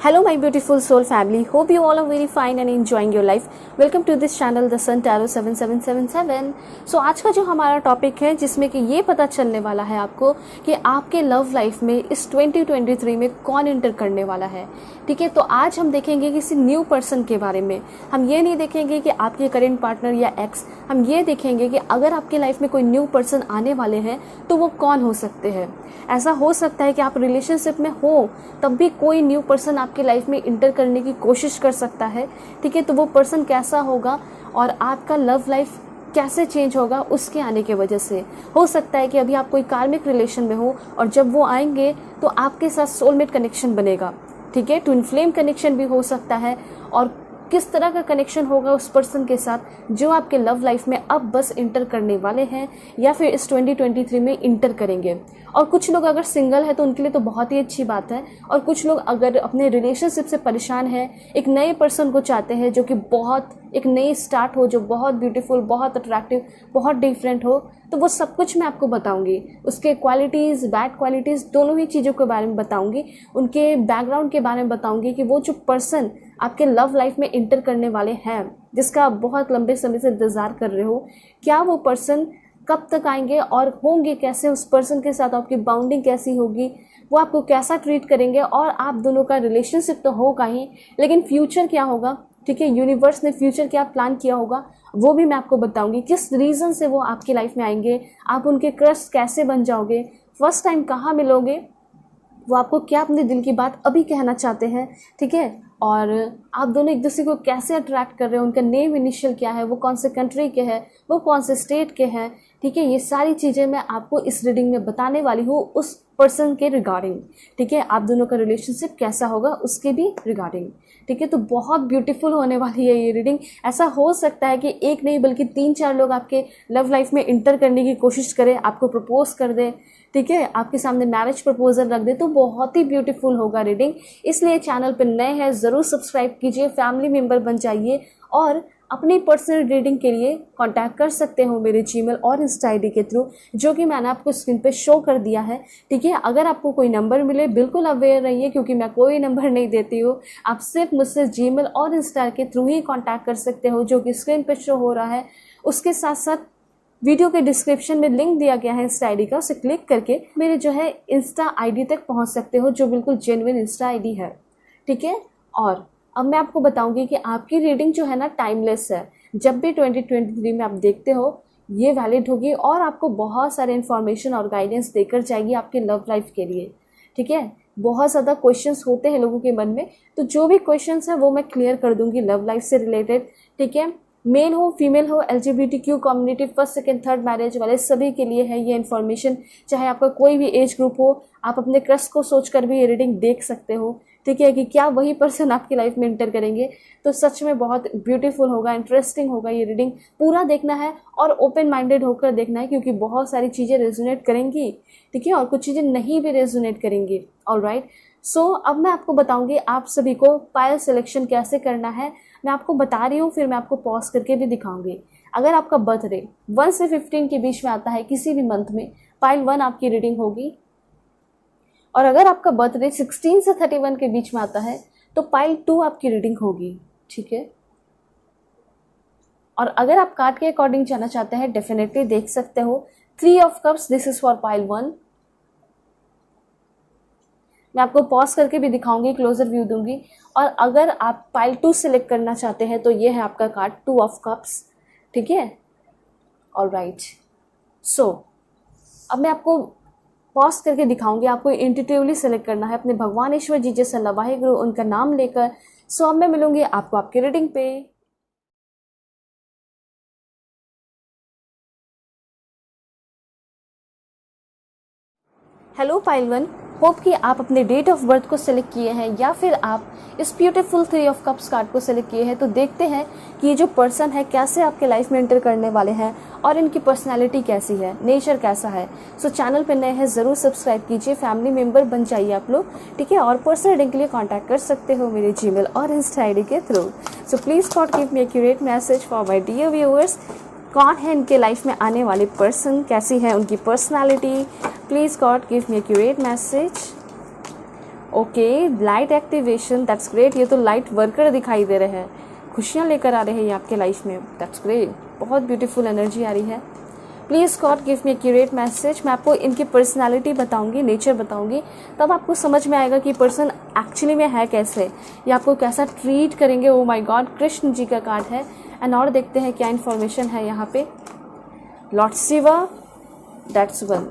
Hello my beautiful soul family, hope you all are very fine and enjoying your life. Welcome to this channel The Sun Tarot 7777. So आज का जो हमारा topic है जिसमें कि ये पता चलने वाला है आपको कि आपके लव लाइफ में इस 2023 में कौन एंटर करने वाला है। ठीक है, तो आज हम देखेंगे किसी न्यू पर्सन के बारे में। हम ये नहीं देखेंगे कि आपके करेंट पार्टनर या एक्स, हम ये देखेंगे कि अगर आपके लाइफ में कोई न्यू पर्सन आने वाले हैं तो वो कौन हो सकते हैं। ऐसा हो सकता है कि आप रिलेशनशिप में हो तब भी कोई न्यू पर्सन आपकी लाइफ में इंटर करने की कोशिश कर सकता है। ठीक है, तो वो पर्सन कैसा होगा और आपका लव लाइफ कैसे चेंज होगा उसके आने की वजह से। हो सकता है कि अभी आप कोई कार्मिक रिलेशन में हो और जब वो आएंगे तो आपके साथ सोलमेट कनेक्शन बनेगा। ठीक है, ट्विन फ्लेम कनेक्शन भी हो सकता है। और किस तरह का कनेक्शन होगा उस पर्सन के साथ जो आपके लव लाइफ में अब बस इंटर करने वाले हैं या फिर इस 2023 में इंटर करेंगे। और कुछ लोग अगर सिंगल है तो उनके लिए तो बहुत ही अच्छी बात है, और कुछ लोग अगर अपने रिलेशनशिप से परेशान हैं, एक नए पर्सन को चाहते हैं जो कि बहुत एक नई स्टार्ट हो, जो बहुत ब्यूटीफुल, बहुत अट्रैक्टिव, बहुत डिफरेंट हो, तो वो सब कुछ मैं आपको बताऊंगी। उसके क्वालिटीज़, बैड क्वालिटीज़, दोनों ही चीज़ों के बारे में बताऊंगी। उनके बैकग्राउंड के बारे में बताऊंगी कि वो जो पर्सन आपके लव लाइफ में इंटर करने वाले हैं, जिसका आप बहुत लंबे समय से इंतज़ार कर रहे हो, क्या वो पर्सन कब तक आएंगे और होंगे कैसे, उस पर्सन के साथ आपकी बाउंडिंग कैसी होगी, वो आपको कैसा ट्रीट करेंगे, और आप दोनों का रिलेशनशिप तो होगा ही, लेकिन फ्यूचर क्या होगा। ठीक है, यूनिवर्स ने फ्यूचर क्या प्लान किया होगा वो भी मैं आपको बताऊंगी। किस रीज़न से वो आपकी लाइफ में आएंगे, आप उनके क्रश कैसे बन जाओगे, फर्स्ट टाइम कहाँ मिलोगे, वो आपको क्या अपने दिल की बात अभी कहना चाहते हैं। ठीक है, और आप दोनों एक दूसरे को कैसे अट्रैक्ट कर रहे हो, उनका नेम इनिशियल क्या है, वो कौन से कंट्री के हैं, वो कौन से स्टेट के हैं। ठीक है, ये सारी चीज़ें मैं आपको इस रीडिंग में बताने वाली हूँ उस पर्सन के रिगार्डिंग। ठीक है, आप दोनों का रिलेशनशिप कैसा होगा उसके भी रिगार्डिंग। ठीक है, तो बहुत ब्यूटीफुल होने वाली है ये रीडिंग। ऐसा हो सकता है कि एक नहीं बल्कि 3-4 लोग आपके लव लाइफ में इंटर करने की कोशिश करें, आपको प्रपोज कर दे। ठीक है, आपके सामने मैरिज प्रपोजल रख दे, तो बहुत ही ब्यूटीफुल होगा रीडिंग। इसलिए चैनल पर नए हैं ज़रूर सब्सक्राइब कीजिए, फैमिली मेम्बर बन जाइए, और अपनी पर्सनल रीडिंग के लिए कांटेक्ट कर सकते हो मेरे जीमेल और इंस्टा आईडी के थ्रू, जो कि मैंने आपको स्क्रीन पे शो कर दिया है। ठीक है, अगर आपको कोई नंबर मिले बिल्कुल अवेयर रहिए, क्योंकि मैं कोई नंबर नहीं देती हूँ। आप सिर्फ मुझसे जीमेल और इंस्टा के थ्रू ही कांटेक्ट कर सकते हो, जो कि स्क्रीन पे शो हो रहा है। उसके साथ साथ वीडियो के डिस्क्रिप्शन में लिंक दिया गया है इंस्टा आईडी का, उसे क्लिक करके मेरे जो है इंस्टा आईडी तक पहुँच सकते हो, जो बिल्कुल जेन्युइन इंस्टा आईडी है। ठीक है, और अब मैं आपको बताऊंगी कि आपकी रीडिंग जो है ना टाइमलेस है। जब भी 2023 में आप देखते हो ये वैलिड होगी और आपको बहुत सारे इन्फॉर्मेशन और गाइडेंस देकर जाएगी आपके लव लाइफ के लिए। ठीक है, बहुत ज़्यादा क्वेश्चंस होते हैं लोगों के मन में, तो जो भी क्वेश्चंस है वो मैं क्लियर कर दूंगी लव लाइफ से रिलेटेड। ठीक है, मेल हो, फीमेल हो, LGBTQ community, first second third marriage वाले सभी के लिए है ये इन्फॉर्मेशन। चाहे आपका कोई भी एज ग्रुप हो, आप अपने क्रश को सोचकर भी ये रीडिंग देख सकते हो। ठीक है, कि क्या वही पर्सन आपकी लाइफ में इंटर करेंगे, तो सच में बहुत ब्यूटीफुल होगा, इंटरेस्टिंग होगा। ये रीडिंग पूरा देखना है और ओपन माइंडेड होकर देखना है, क्योंकि बहुत सारी चीज़ें रेजोनेट करेंगी। ठीक है, और कुछ चीज़ें नहीं भी रेजोनेट करेंगी। ऑलराइट, सो अब मैं आपको बताऊंगी आप सभी को पायल सिलेक्शन कैसे करना है। मैं आपको बता रही हूँ, फिर मैं आपको पॉज करके भी दिखाऊंगी। अगर आपका बर्थडे 1 से 15 के बीच में आता है किसी भी मंथ में, पायल 1 आपकी रीडिंग होगी। और अगर आपका बर्थडे 16 से 31 के बीच में आता है तो पाइल 2 आपकी रीडिंग होगी। ठीक है, और अगर आप कार्ड के अकॉर्डिंग जाना चाहते हैं डेफिनेटली देख सकते हो 3 of cups, this is for pile 1। मैं आपको पॉज करके भी दिखाऊंगी, क्लोजर व्यू दूंगी। और अगर आप पाइल 2 सिलेक्ट करना चाहते हैं तो ये है आपका कार्ड 2 ऑफ कप्स। ठीक है, ऑलराइट, सो अब मैं आपको पॉज करके दिखाऊंगी। आपको इंट्यूटिवली सेलेक्ट करना है अपने भगवान ईश्वर जी जैसा लवाहे गुरु उनका नाम लेकर। सो अब मैं मिलूंगी आपको आपके रीडिंग पे। हेलो पाइल 1, होप कि आप अपने डेट ऑफ बर्थ को सिलेक्ट किए हैं या फिर आप इस ब्यूटीफुल 3 ऑफ कप्स कार्ड को सिलेक्ट किए हैं। तो देखते हैं कि ये जो पर्सन है कैसे आपके लाइफ में एंटर करने वाले हैं और इनकी पर्सनालिटी कैसी है, नेचर कैसा है। सो चैनल पे नए हैं ज़रूर सब्सक्राइब कीजिए, फैमिली मेम्बर बन जाइए आप लोग। ठीक है, और पर्सनल रीडिंग के लिए कॉन्टैक्ट कर सकते हो मेरे जीमेल और इंस्टा आईडी के थ्रू। So please God give me accurate message for my dear viewers. कौन है इनके लाइफ में आने वाले पर्सन, कैसी है उनकी personality, please God give me accurate message. Okay, light activation, that's great. ये तो लाइट वर्कर दिखाई दे रहे हैं, खुशियाँ लेकर आ रहे हैं ये आपके लाइफ में, दैट्स ग्रेट। बहुत ब्यूटीफुल एनर्जी आ रही है। Please God give me accurate message. मैं आपको इनकी पर्सनालिटी बताऊंगी, नेचर बताऊंगी, तब आपको समझ में आएगा कि पर्सन एक्चुअली में है कैसे, या आपको कैसा ट्रीट करेंगे। Oh my God, Krishna ji का कार्ड है। एंड और देखते हैं क्या इन्फॉर्मेशन है यहाँ पे। Lord Shiva, that's one.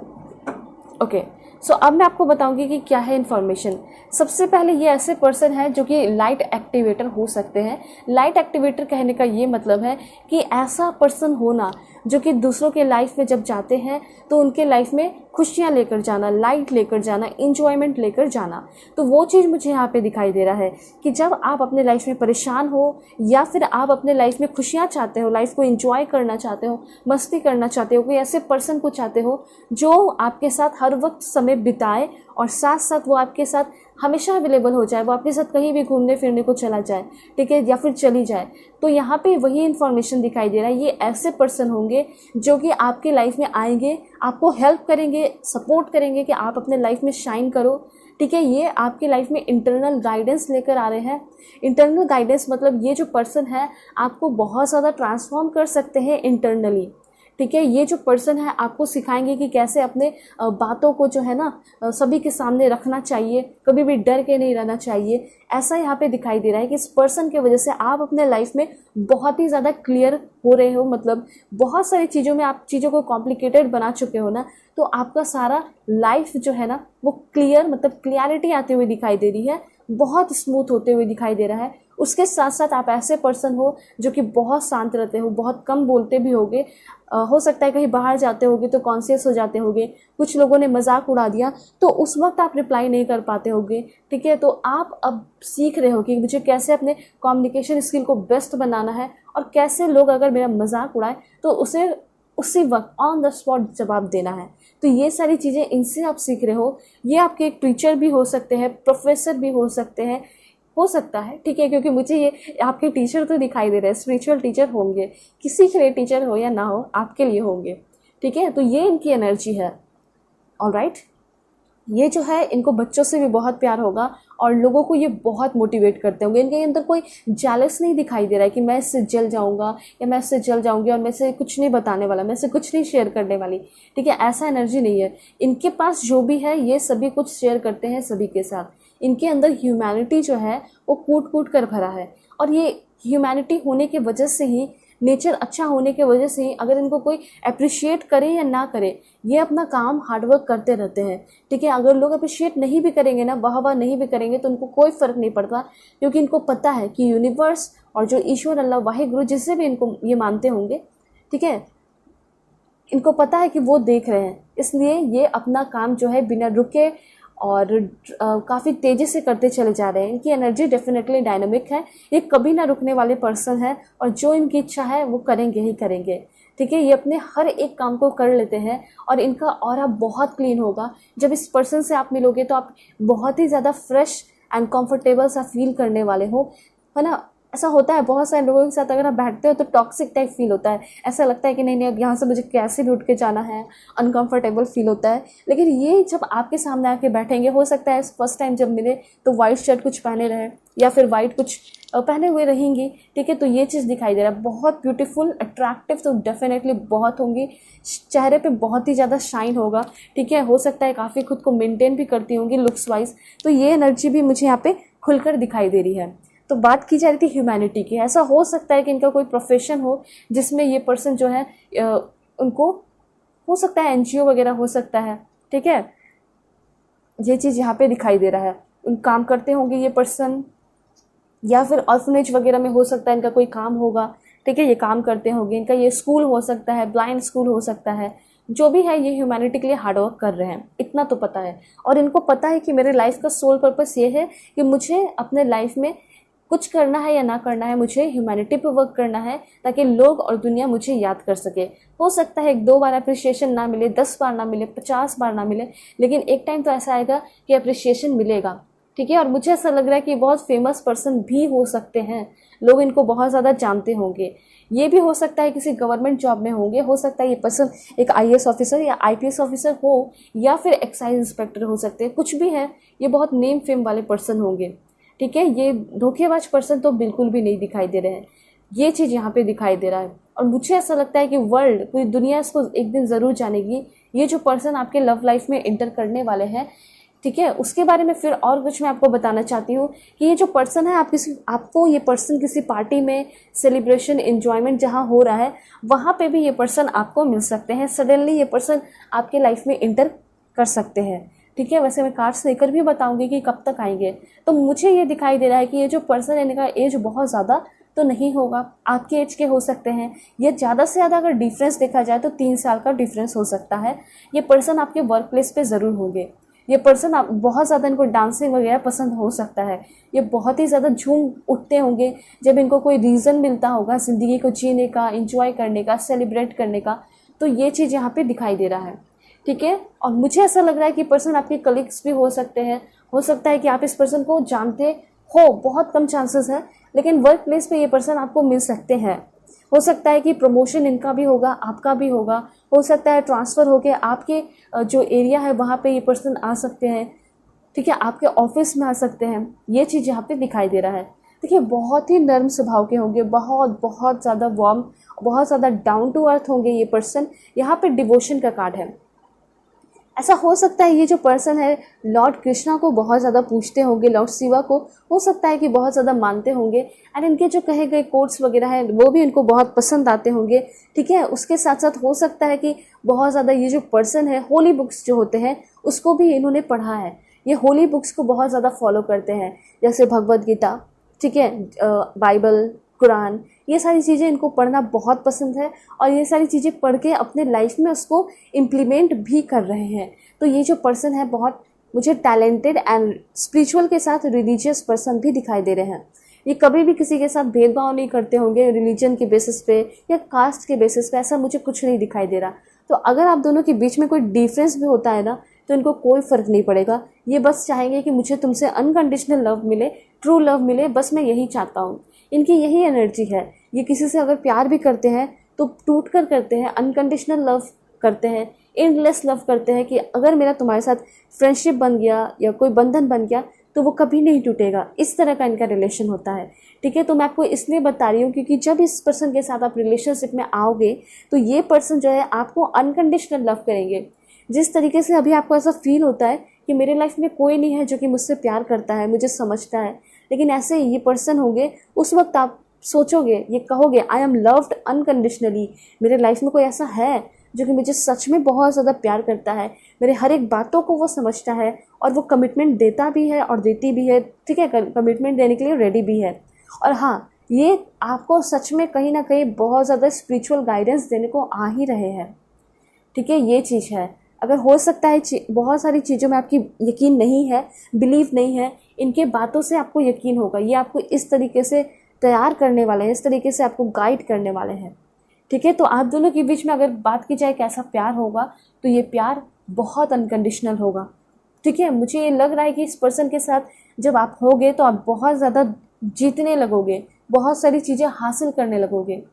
Okay, so अब मैं आपको बताऊंगी कि क्या है इन्फॉर्मेशन। सबसे पहले ये ऐसे पर्सन है जो कि लाइट एक्टिवेटर हो सकते हैं। लाइट एक्टिवेटर कहने का ये मतलब है कि ऐसा पर्सन होना जो कि दूसरों के लाइफ में जब जाते हैं तो उनके लाइफ में खुशियाँ लेकर जाना, लाइट लेकर जाना, इंजॉयमेंट लेकर जाना। तो वो चीज़ मुझे यहाँ पे दिखाई दे रहा है कि जब आप अपने लाइफ में परेशान हो या फिर आप अपने लाइफ में खुशियाँ चाहते हो, लाइफ को इंजॉय करना चाहते हो, मस्ती करना चाहते हो, कोई ऐसे पर्सन को चाहते हो जो आपके साथ हर वक्त समय बिताए और साथ साथ वो आपके साथ हमेशा अवेलेबल हो जाए, वो आपके साथ कहीं भी घूमने फिरने को चला जाए, ठीक है, या फिर चली जाए। तो यहाँ पे वही इन्फॉर्मेशन दिखाई दे रहा है। ये ऐसे पर्सन होंगे जो कि आपके लाइफ में आएंगे, आपको हेल्प करेंगे, सपोर्ट करेंगे कि आप अपने लाइफ में शाइन करो, ठीक है। ये आपकी लाइफ में इंटरनल गाइडेंस लेकर आ रहे हैं। इंटरनल गाइडेंस मतलब ये जो पर्सन है आपको बहुत ज़्यादा ट्रांसफॉर्म कर सकते हैं इंटरनली, ठीक है। ये जो पर्सन है आपको सिखाएंगे कि कैसे अपने बातों को जो है ना सभी के सामने रखना चाहिए, कभी भी डर के नहीं रहना चाहिए। ऐसा यहाँ पे दिखाई दे रहा है कि इस पर्सन की वजह से आप अपने लाइफ में बहुत ही ज़्यादा क्लियर हो रहे हो, मतलब बहुत सारी चीज़ों में आप चीज़ों को कॉम्प्लिकेटेड बना चुके हो ना, तो आपका सारा लाइफ जो है ना वो क्लियर, मतलब क्लियरिटी आते हुए दिखाई दे रही है, बहुत स्मूथ होते हुए दिखाई दे रहा है। उसके साथ साथ आप ऐसे पर्सन हो जो कि बहुत शांत रहते हो, बहुत कम बोलते भी होगे। हो सकता है कहीं बाहर जाते होगे तो कॉन्शियस हो जाते होगे, कुछ लोगों ने मजाक उड़ा दिया तो उस वक्त आप रिप्लाई नहीं कर पाते होगे, ठीक है। तो आप अब सीख रहे हो कि मुझे कैसे अपने कम्युनिकेशन स्किल को बेस्ट बनाना है और कैसे लोग अगर मेरा मजाक उड़ाए तो उसे उसी वक्त ऑन द स्पॉट जवाब देना है। तो ये सारी चीज़ें इनसे आप सीख रहे हो। ये आपके एक टीचर भी हो सकते हैं, प्रोफेसर भी हो सकते हैं, हो सकता है, ठीक है, क्योंकि मुझे ये आपके टीचर तो दिखाई दे रहे हैं, स्पिरिचुअल टीचर होंगे, किसी के लिए टीचर हो या ना हो आपके लिए होंगे, ठीक है। तो ये इनकी एनर्जी है। ऑलराइट, ये जो है इनको बच्चों से भी बहुत प्यार होगा और लोगों को ये बहुत मोटिवेट करते होंगे। इनके अंदर कोई जेलस नहीं दिखाई दे रहा है कि मैं इससे जल जाऊंगा या मैं इससे जल जाऊंगी और मैं इससे कुछ नहीं बताने वाला, मैं इससे कुछ नहीं शेयर करने वाली, ठीक है। ऐसा एनर्जी नहीं है इनके पास। जो भी है ये सभी कुछ शेयर करते हैं सभी के साथ। इनके अंदर ह्यूमैनिटी जो है वो कूट कूट कर भरा है और ये ह्यूमैनिटी होने की वजह से ही, नेचर अच्छा होने की वजह से ही, अगर इनको कोई अप्रिशिएट करे या ना करे, ये अपना काम हार्डवर्क करते रहते हैं, ठीक है। अगर लोग अप्रिशिएट नहीं भी करेंगे ना, वाह नहीं भी करेंगे तो उनको कोई फ़र्क नहीं पड़ता, क्योंकि इनको पता है कि यूनिवर्स और जो ईश्वर अल्लाह वाहिगुरु जिससे भी इनको ये मानते होंगे, ठीक है, इनको पता है कि वो देख रहे हैं। इसलिए ये अपना काम जो है बिना रुके और काफ़ी तेज़ी से करते चले जा रहे हैं। इनकी एनर्जी डेफिनेटली डायनामिक है, ये कभी ना रुकने वाले पर्सन है और जो इनकी इच्छा है वो करेंगे ही करेंगे, ठीक है। ये अपने हर एक काम को कर लेते हैं और इनका ऑरा बहुत क्लीन होगा। जब इस पर्सन से आप मिलोगे तो आप बहुत ही ज़्यादा फ्रेश एंड कंफर्टेबल सा फील करने वाले हो, है ना। ऐसा होता है बहुत सारे लोगों के साथ, अगर आप बैठते हो तो टॉक्सिक टाइप फील होता है, ऐसा लगता है कि नहीं अब यहाँ से मुझे कैसे भी उठ के जाना है, अनकंफर्टेबल फील होता है। लेकिन ये जब आपके सामने आके बैठेंगे, हो सकता है फर्स्ट टाइम जब मिले तो वाइट शर्ट कुछ पहने रहे या फिर वाइट कुछ पहने हुए रहेंगी, ठीक है। तो ये चीज़ दिखाई दे रहा है, बहुत ब्यूटीफुल, अट्रैक्टिव तो डेफिनेटली बहुत होंगी, चेहरे पे बहुत ही ज़्यादा शाइन होगा, ठीक है। हो सकता है काफ़ी खुद को मेंटेन भी करती होंगी लुक्स वाइज। तो ये एनर्जी भी मुझे यहाँ पे खुलकर दिखाई दे रही है। तो बात की जा रही थी ह्यूमैनिटी की। ऐसा हो सकता है कि इनका कोई प्रोफेशन हो जिसमें ये पर्सन जो है उनको हो सकता है एनजीओ वगैरह हो सकता है, ठीक है। ये चीज़ यहाँ पे दिखाई दे रहा है। उन काम करते होंगे ये पर्सन, या फिर ऑर्फनेज वगैरह में हो सकता है इनका कोई काम होगा, ठीक है। ये काम करते होंगे, इनका ये स्कूल हो सकता है, ब्लाइंड स्कूल हो सकता है, जो भी है ये ह्यूमैनिटी के लिए हार्डवर्क कर रहे हैं, इतना तो पता है। और इनको पता है कि मेरे लाइफ का सोल पर्पस ये है कि मुझे अपने लाइफ में कुछ करना है या ना करना है, मुझे ह्यूमैनिटी पे वर्क करना है ताकि लोग और दुनिया मुझे याद कर सके। हो सकता है 1-2 बार अप्रिशिएशन ना मिले, 10 बार ना मिले, 50 बार ना मिले, लेकिन एक टाइम तो ऐसा आएगा कि अप्रिशिएशन मिलेगा, ठीक है। और मुझे ऐसा लग रहा है कि बहुत फेमस पर्सन भी हो सकते हैं, लोग इनको बहुत ज़्यादा जानते होंगे। ये भी हो सकता है किसी गवर्नमेंट जॉब में होंगे, हो सकता है ये पर्सन एक आईएएस ऑफिसर या आईपीएस ऑफिसर हो, या फिर एक्साइज इंस्पेक्टर हो सकते हैं, कुछ भी है। ये बहुत नेम फेम वाले पर्सन होंगे, ठीक है। ये धोखेबाज पर्सन तो बिल्कुल भी नहीं दिखाई दे रहे हैं। ये चीज़ यहाँ पे दिखाई दे रहा है। और मुझे ऐसा लगता है कि वर्ल्ड, पूरी दुनिया इसको एक दिन ज़रूर जानेगी। ये जो पर्सन आपके लव लाइफ में इंटर करने वाले हैं, ठीक है, उसके बारे में फिर और कुछ मैं आपको बताना चाहती हूँ कि ये जो पर्सन है, आपको ये पर्सन किसी पार्टी में सेलिब्रेशन एंजॉयमेंट जहाँ हो रहा है वहाँ पे भी ये पर्सन आपको मिल सकते हैं। सडनली ये पर्सन आपके लाइफ में इंटर कर सकते हैं, ठीक है। वैसे मैं कार्ड्स लेकर भी बताऊंगी कि कब तक आएंगे। तो मुझे ये दिखाई दे रहा है कि ये जो पर्सन है, इनका एज बहुत ज़्यादा तो नहीं होगा, आपके एज के हो सकते हैं। ये ज़्यादा से ज़्यादा अगर डिफरेंस देखा जाए तो 3 साल का डिफरेंस हो सकता है। ये पर्सन आपके वर्क प्लेस पे ज़रूर होंगे। ये पर्सन आप बहुत ज़्यादा, इनको डांसिंग वगैरह पसंद हो सकता है। ये बहुत ही ज़्यादा झूम उठते होंगे जब इनको कोई रीज़न मिलता होगा ज़िंदगी को जीने का, इंजॉय करने का, सेलिब्रेट करने का। तो ये चीज़ यहाँ पे दिखाई दे रहा है, ठीक है। और मुझे ऐसा लग रहा है कि पर्सन आपके कलीग्स भी हो सकते हैं। हो सकता है कि आप इस पर्सन को जानते हो, बहुत कम चांसेस है, लेकिन वर्क प्लेस पे ये पर्सन आपको मिल सकते हैं। हो सकता है कि प्रमोशन इनका भी होगा, आपका भी होगा। हो सकता है ट्रांसफ़र होके आपके जो एरिया है वहाँ पे ये पर्सन आ सकते हैं, ठीक है, आपके ऑफिस में आ सकते हैं। ये चीज़ यहाँ पे दिखाई दे रहा है। देखिए, बहुत ही नर्म स्वभाव के होंगे, बहुत बहुत ज़्यादा वार्म, बहुत ज़्यादा डाउन टू अर्थ होंगे ये पर्सन। यहाँ पे डिवोशन का कार्ड है। ऐसा हो सकता है ये जो पर्सन है लॉर्ड कृष्णा को बहुत ज़्यादा पूजते होंगे, लॉर्ड शिवा को हो सकता है कि बहुत ज़्यादा मानते होंगे। एंड इनके जो कहे गए कोट्स वगैरह हैं वो भी इनको बहुत पसंद आते होंगे, ठीक है। उसके साथ साथ हो सकता है कि बहुत ज़्यादा ये जो पर्सन है होली बुक्स जो होते हैं उसको भी इन्होंने पढ़ा है। ये होली बुक्स को बहुत ज़्यादा फॉलो करते हैं, जैसे भगवद गीता, ठीक है, बाइबल, कुरान, ये सारी चीज़ें इनको पढ़ना बहुत पसंद है। और ये सारी चीज़ें पढ़ के अपने लाइफ में उसको इम्प्लीमेंट भी कर रहे हैं। तो ये जो पर्सन है बहुत मुझे टैलेंटेड एंड स्पिरिचुअल के साथ रिलीजियस पर्सन भी दिखाई दे रहे हैं। ये कभी भी किसी के साथ भेदभाव नहीं करते होंगे रिलीजन के बेसिस पे या कास्ट के बेसिस पे, ऐसा मुझे कुछ नहीं दिखाई दे रहा। तो अगर आप दोनों के बीच में कोई डिफरेंस भी होता है ना, तो इनको कोई फ़र्क नहीं पड़ेगा। ये बस चाहेंगे कि मुझे तुमसे अनकंडीशनल लव मिले, ट्रू लव मिले, बस मैं यही चाहता हूँ। इनकी यही एनर्जी है। ये किसी से अगर प्यार भी करते हैं तो टूट कर करते हैं, अनकंडीशनल लव करते हैं, एंडलेस लव करते हैं कि अगर मेरा तुम्हारे साथ फ्रेंडशिप बन गया या कोई बंधन बन गया तो वो कभी नहीं टूटेगा। इस तरह का इनका रिलेशन होता है, ठीक है। तो मैं आपको इसलिए बता रही हूँ क्योंकि जब इस पर्सन के साथ आप रिलेशनशिप में आओगे तो ये पर्सन जो है आपको अनकंडीशनल लव करेंगे। जिस तरीके से अभी आपको ऐसा फील होता है कि मेरे लाइफ में कोई नहीं है जो कि मुझसे प्यार करता है, मुझे समझता है, लेकिन ऐसे ये पर्सन होंगे, उस वक्त आप सोचोगे, ये कहोगे आई एम लव्ड अनकंडीशनली। मेरे लाइफ में कोई ऐसा है जो कि मुझे सच में बहुत ज़्यादा प्यार करता है, मेरे हर एक बातों को वो समझता है और वो कमिटमेंट देता भी है और देती भी है, ठीक है, कमिटमेंट देने के लिए रेडी भी है। और हाँ, ये आपको सच में कहीं ना कहीं बहुत ज़्यादा स्पिरिचुअल गाइडेंस देने को आ ही रहे हैं, ठीक है। ये चीज़ है। अगर हो सकता है बहुत सारी चीज़ों में आपकी यकीन नहीं है, बिलीव नहीं है, इनके बातों से आपको यकीन होगा। ये आपको इस तरीके से तैयार करने वाले हैं, इस तरीके से आपको गाइड करने वाले हैं, ठीक है। तो आप दोनों के बीच में अगर बात की जाए कैसा प्यार होगा, तो ये प्यार बहुत अनकंडीशनल होगा, ठीक है। मुझे ये लग रहा है कि इस पर्सन के साथ जब आप होगे तो आप बहुत ज़्यादा जीतने लगोगे, बहुत सारी चीज़ें हासिल करने लगोगे,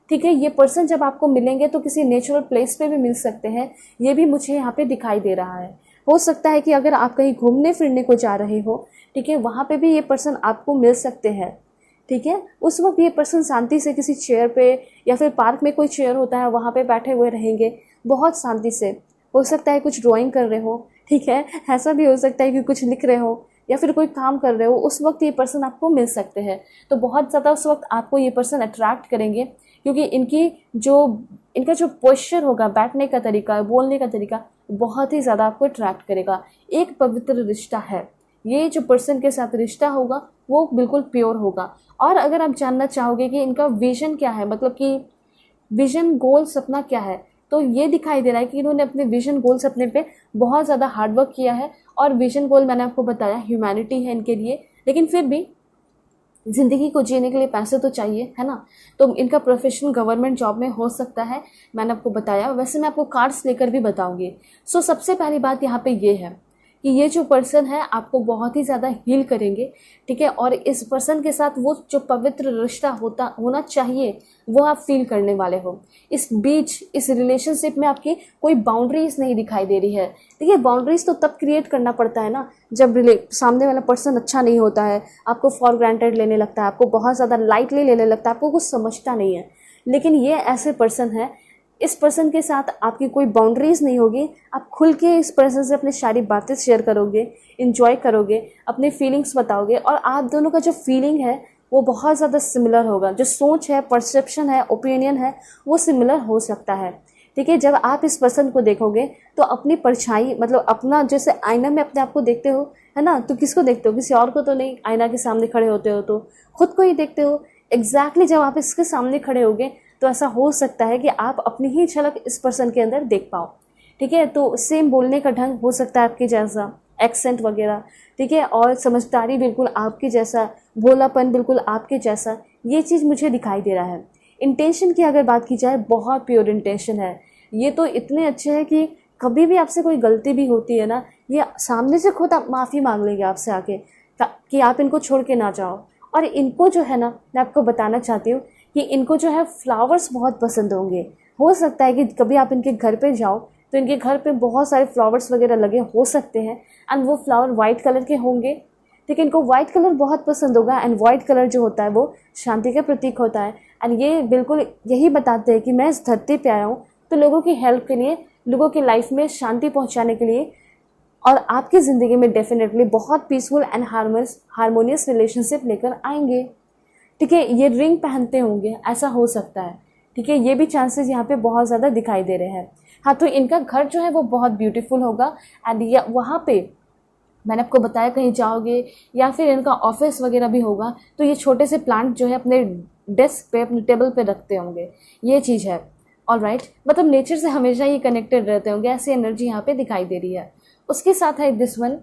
ठीक है। ये पर्सन जब आपको मिलेंगे तो किसी नेचुरल प्लेस पे भी मिल सकते हैं, ये भी मुझे यहाँ पे दिखाई दे रहा है। हो सकता है कि अगर आप कहीं घूमने फिरने को जा रहे हो, ठीक है, वहाँ पे भी ये पर्सन आपको मिल सकते हैं, ठीक है। उस वक्त ये पर्सन शांति से किसी चेयर पे या फिर पार्क में कोई चेयर होता है वहाँ पे बैठे हुए रहेंगे बहुत शांति से। हो सकता है कुछ ड्राइंग कर रहे हो, ठीक है, ऐसा भी हो सकता है कि कुछ लिख रहे हो या फिर कोई काम कर रहे हो, उस वक्त ये पर्सन आपको मिल सकते हैं। तो बहुत ज़्यादा उस वक्त आपको ये पर्सन अट्रैक्ट करेंगे क्योंकि इनका जो पोस्चर होगा, बैठने का तरीका, बोलने का तरीका बहुत ही ज़्यादा आपको अट्रैक्ट करेगा। एक पवित्र रिश्ता है ये, जो पर्सन के साथ रिश्ता होगा वो बिल्कुल प्योर होगा। और अगर आप जानना चाहोगे कि इनका विजन क्या है, मतलब कि विजन गोल सपना क्या है, तो ये दिखाई दे रहा है कि इन्होंने अपने विजन गोल सपने पे बहुत ज़्यादा हार्डवर्क किया है। और विजन गोल मैंने आपको बताया ह्यूमैनिटी है इनके लिए, लेकिन फिर भी ज़िंदगी को जीने के लिए पैसे तो चाहिए, है ना। तो इनका प्रोफेशन गवर्नमेंट जॉब में हो सकता है, मैंने आपको बताया। वैसे मैं आपको कार्ड्स लेकर भी बताऊंगी। सो सबसे पहली बात यहाँ पे ये है कि ये जो पर्सन है आपको बहुत ही ज़्यादा हील करेंगे, ठीक है। और इस पर्सन के साथ वो जो पवित्र रिश्ता होना चाहिए वो आप फील करने वाले हो। इस रिलेशनशिप में आपकी कोई बाउंड्रीज नहीं दिखाई दे रही है। देखिए, बाउंड्रीज तो तब क्रिएट करना पड़ता है ना जब सामने वाला पर्सन अच्छा नहीं होता है, आपको फॉर ग्रांटेड लेने लगता है, आपको बहुत ज़्यादा लाइटली लेने लगता है, आपको कुछ समझता नहीं है। लेकिन ये ऐसे पर्सन है, इस पर्सन के साथ आपकी कोई बाउंड्रीज नहीं होगी। आप खुल के इस पर्सन से अपनी सारी बातें शेयर करोगे, इंजॉय करोगे, अपने फीलिंग्स बताओगे, और आप दोनों का जो फीलिंग है वो बहुत ज़्यादा सिमिलर होगा। जो सोच है, परसेप्शन है, ओपिनियन है, वो सिमिलर हो सकता है, ठीक है। जब आप इस पर्सन को देखोगे तो अपनी परछाई, मतलब अपना, जैसे आईना में अपने आप को देखते हो, है ना, तो किसको देखते हो? किसी और को तो नहीं। आईना के सामने खड़े होते हो तो खुद को ही देखते हो। एग्जैक्टली जब आप इसके सामने खड़े होगे तो ऐसा हो सकता है कि आप अपनी ही झलक इस पर्सन के अंदर देख पाओ, ठीक है। तो सेम बोलने का ढंग हो सकता है आपके जैसा, एक्सेंट वगैरह, ठीक है, और समझदारी बिल्कुल आपके जैसा, भोलापन बिल्कुल आपके जैसा, ये चीज़ मुझे दिखाई दे रहा है। इंटेंशन की अगर बात की जाए, बहुत प्योर इंटेंशन है। ये तो इतने अच्छे हैं कि कभी भी आपसे कोई गलती भी होती है ना, ये सामने से खुद आप माफ़ी मांग लेंगे आपसे आके कि आप इनको छोड़ के ना जाओ। और इनको जो है ना, मैं आपको बताना चाहती हूँ कि इनको जो है फ्लावर्स बहुत पसंद होंगे। हो सकता है कि कभी आप इनके घर पे जाओ तो इनके घर पे बहुत सारे फ्लावर्स वगैरह लगे हो सकते हैं, एंड वो फ्लावर वाइट कलर के होंगे, ठीक है। इनको वाइट कलर बहुत पसंद होगा, एंड वाइट कलर जो होता है वो शांति का प्रतीक होता है। एंड ये बिल्कुल यही बताते हैं कि मैं इस धरती पे आया हूँ तो लोगों की हेल्प के लिए, लोगों की लाइफ में शांति पहुँचाने के लिए, और आपकी ज़िंदगी में डेफिनेटली बहुत पीसफुल एंड हारमोनियस रिलेशनशिप लेकर आएंगे, ठीक है। ये रिंग पहनते होंगे, ऐसा हो सकता है, ठीक है। ये भी चांसेस यहाँ पे बहुत ज़्यादा दिखाई दे रहे हैं। हाँ, तो इनका घर जो है वो बहुत ब्यूटीफुल होगा, एंड वहाँ पे मैंने आपको बताया कहीं जाओगे या फिर इनका ऑफिस वगैरह भी होगा तो ये छोटे से प्लांट जो है अपने डेस्क पे, अपने टेबल पे रखते होंगे, ये चीज़ है। ऑलराइट, मतलब नेचर से हमेशा ही कनेक्टेड रहते होंगे, ऐसी एनर्जी यहाँ पे दिखाई दे रही है। उसके साथ है दिस वन,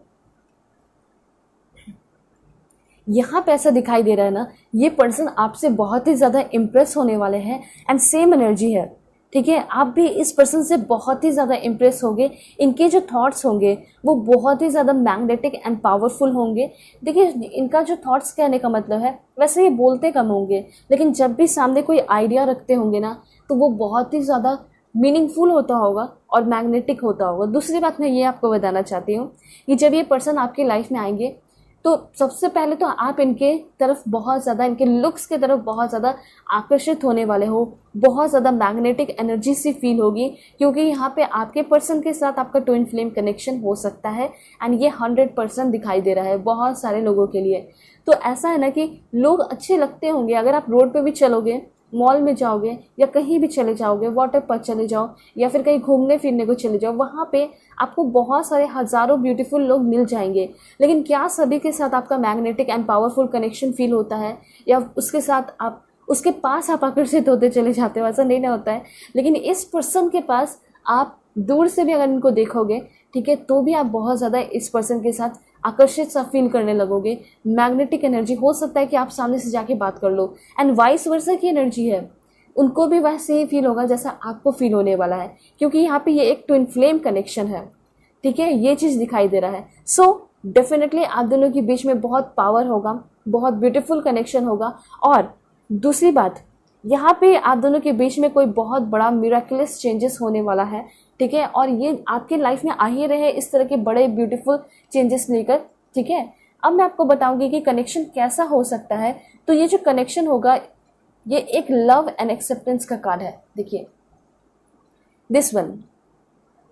यहाँ पे ऐसा दिखाई दे रहा है ना, ये पर्सन आपसे बहुत ही ज़्यादा इम्प्रेस होने वाले हैं, एंड सेम एनर्जी है, ठीक है। आप भी इस पर्सन से बहुत ही ज़्यादा इम्प्रेस होंगे। इनके जो थॉट्स होंगे वो बहुत ही ज़्यादा मैग्नेटिक एंड पावरफुल होंगे। देखिए, इनका जो थॉट्स कहने का मतलब है, वैसे ये बोलते कम होंगे, लेकिन जब भी सामने कोई आइडिया रखते होंगे ना तो वो बहुत ही ज़्यादा मीनिंगफुल होता होगा और मैग्नेटिक होता होगा। दूसरी बात मैं ये आपको बताना चाहती हूँ कि जब ये पर्सन आपकी लाइफ में आएंगे तो सबसे पहले तो आप इनके तरफ बहुत ज़्यादा, इनके लुक्स की तरफ बहुत ज़्यादा आकर्षित होने वाले हो। बहुत ज़्यादा मैग्नेटिक एनर्जी सी फील होगी, क्योंकि यहाँ पे आपके पर्सन के साथ आपका ट्विन फ्लेम कनेक्शन हो सकता है, एंड ये 100% दिखाई दे रहा है बहुत सारे लोगों के लिए। तो ऐसा है ना कि लोग अच्छे लगते होंगे। अगर आप रोड पे भी चलोगे, मॉल में जाओगे या कहीं भी चले जाओगे, वाटर पार्क चले जाओ या फिर कहीं घूमने फिरने को चले जाओ, वहाँ पे आपको बहुत सारे हज़ारों ब्यूटीफुल लोग मिल जाएंगे। लेकिन क्या सभी के साथ आपका magnetic and powerful connection feel होता है, या उसके साथ आप उसके पास आप आकर्षित होते चले जाते हो? ऐसा नहीं ना होता है। लेकिन इस पर्सन के पास आप दूर से भी अगर इनको देखोगे, ठीक है, तो भी आप बहुत ज़्यादा इस पर्सन के साथ आकर्षित सा फील करने लगोगे। मैग्नेटिक एनर्जी, हो सकता है कि आप सामने से जाके बात कर लो, एंड वाइस वर्सा की एनर्जी है, उनको भी वैसे ही फील होगा जैसा आपको फील होने वाला है, क्योंकि यहाँ पे ये एक ट्विन फ्लेम कनेक्शन है, ठीक है। ये चीज़ दिखाई दे रहा है। सो डेफिनेटली आप दोनों के बीच में बहुत पावर होगा, बहुत ब्यूटीफुल कनेक्शन होगा। और दूसरी बात, यहाँ पे आप दोनों के बीच में कोई बहुत बड़ा मिराकुलस चेंजेस होने वाला है, ठीक है। और ये आपके लाइफ में आ ही रहे इस तरह के बड़े ब्यूटीफुल चेंजेस लेकर, ठीक है। अब मैं आपको बताऊंगी कि कनेक्शन कैसा हो सकता है। तो ये जो कनेक्शन होगा, ये एक लव एंड एक्सेप्टेंस का कार्ड है। देखिए दिस वन,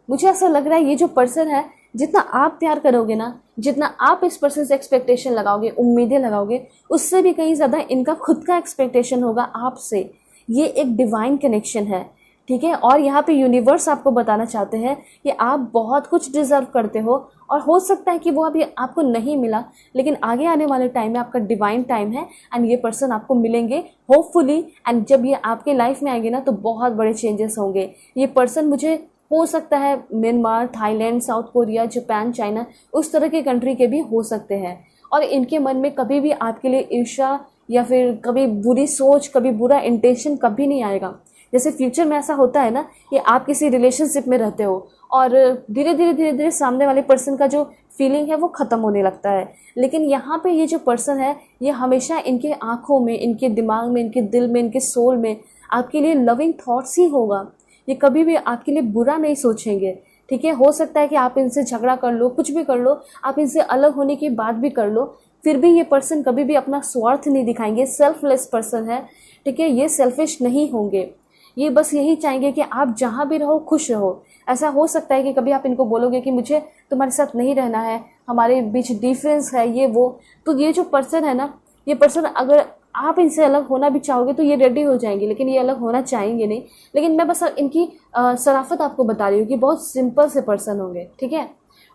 मुझे ऐसा लग रहा है ये जो पर्सन है, जितना आप प्यार करोगे ना, जितना आप इस पर्सन से एक्सपेक्टेशन लगाओगे, उम्मीदें लगाओगे, उससे भी कहीं ज़्यादा इनका खुद का एक्सपेक्टेशन होगा आपसे। ये एक डिवाइन कनेक्शन है, ठीक है। और यहाँ पे यूनिवर्स आपको बताना चाहते हैं कि आप बहुत कुछ डिजर्व करते हो, और हो सकता है कि वो अभी आपको नहीं मिला, लेकिन आगे आने वाले टाइम में आपका डिवाइन टाइम है, एंड ये पर्सन आपको मिलेंगे होपफुली। एंड जब ये आपके लाइफ में आएंगे ना तो बहुत बड़े चेंजेस होंगे। ये पर्सन मुझे हो सकता है Myanmar, Thailand, south Korea, Japan, China, उस तरह के कंट्री के भी हो सकते हैं। और इनके मन में कभी भी आपके लिए ईर्ष्या या फिर कभी बुरी सोच, कभी बुरा इंटेंशन कभी नहीं आएगा। जैसे फ्यूचर में ऐसा होता है ना कि आप किसी रिलेशनशिप में रहते हो और धीरे धीरे सामने वाले पर्सन का जो फीलिंग है वो ख़त्म होने लगता है। लेकिन यहाँ पे ये जो पर्सन है ये हमेशा इनके आँखों में, इनके दिमाग में, इनके दिल में, इनके सोल में आपके लिए लविंग थॉट्स ही होगा। ये कभी भी आपके लिए बुरा नहीं सोचेंगे, ठीक है। हो सकता है कि आप इनसे झगड़ा कर लो, कुछ भी कर लो, आप इनसे अलग होने की बात भी कर लो, फिर भी ये पर्सन कभी भी अपना स्वार्थ नहीं दिखाएंगे। सेल्फलेस पर्सन है, ठीक है। ये सेल्फिश नहीं होंगे, ये बस यही चाहेंगे कि आप जहाँ भी रहो खुश रहो। ऐसा हो सकता है कि कभी आप इनको बोलोगे कि मुझे तुम्हारे साथ नहीं रहना है, हमारे बीच डिफरेंस है, ये वो, तो ये जो पर्सन है ना, ये पर्सन अगर आप इनसे अलग होना भी चाहोगे तो ये रेडी हो जाएंगे, लेकिन ये अलग होना चाहेंगे नहीं। लेकिन मैं बस इनकी शराफत आपको बता रही हूँ कि बहुत सिंपल से पर्सन होंगे, ठीक है।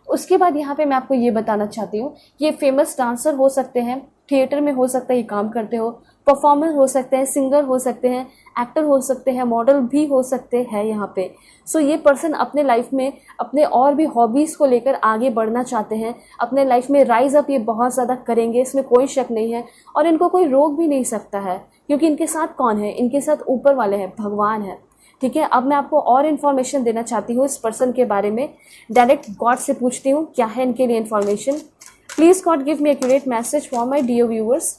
उसके बाद यहाँ पे मैं आपको ये बताना चाहती हूँ कि ये फेमस डांसर हो सकते हैं, थिएटर में हो सकता है ये काम करते हो, परफॉर्मर हो सकते हैं, सिंगर हो सकते हैं, एक्टर हो सकते हैं, मॉडल भी हो सकते हैं यहाँ पे। सो ये पर्सन अपने लाइफ में अपने और भी हॉबीज़ को लेकर आगे बढ़ना चाहते हैं, अपने लाइफ में राइज अप ये बहुत ज़्यादा करेंगे, इसमें कोई शक नहीं है। और इनको कोई रोक भी नहीं सकता है, क्योंकि इनके साथ कौन है, इनके साथ ऊपर वाले हैं, भगवान है, ठीक है। अब मैं आपको और इन्फॉर्मेशन देना चाहती हूँ इस पर्सन के बारे में। डायरेक्ट गॉड से पूछती हूँ क्या है इनके लिए information. Please God give me accurate message for my dear viewers.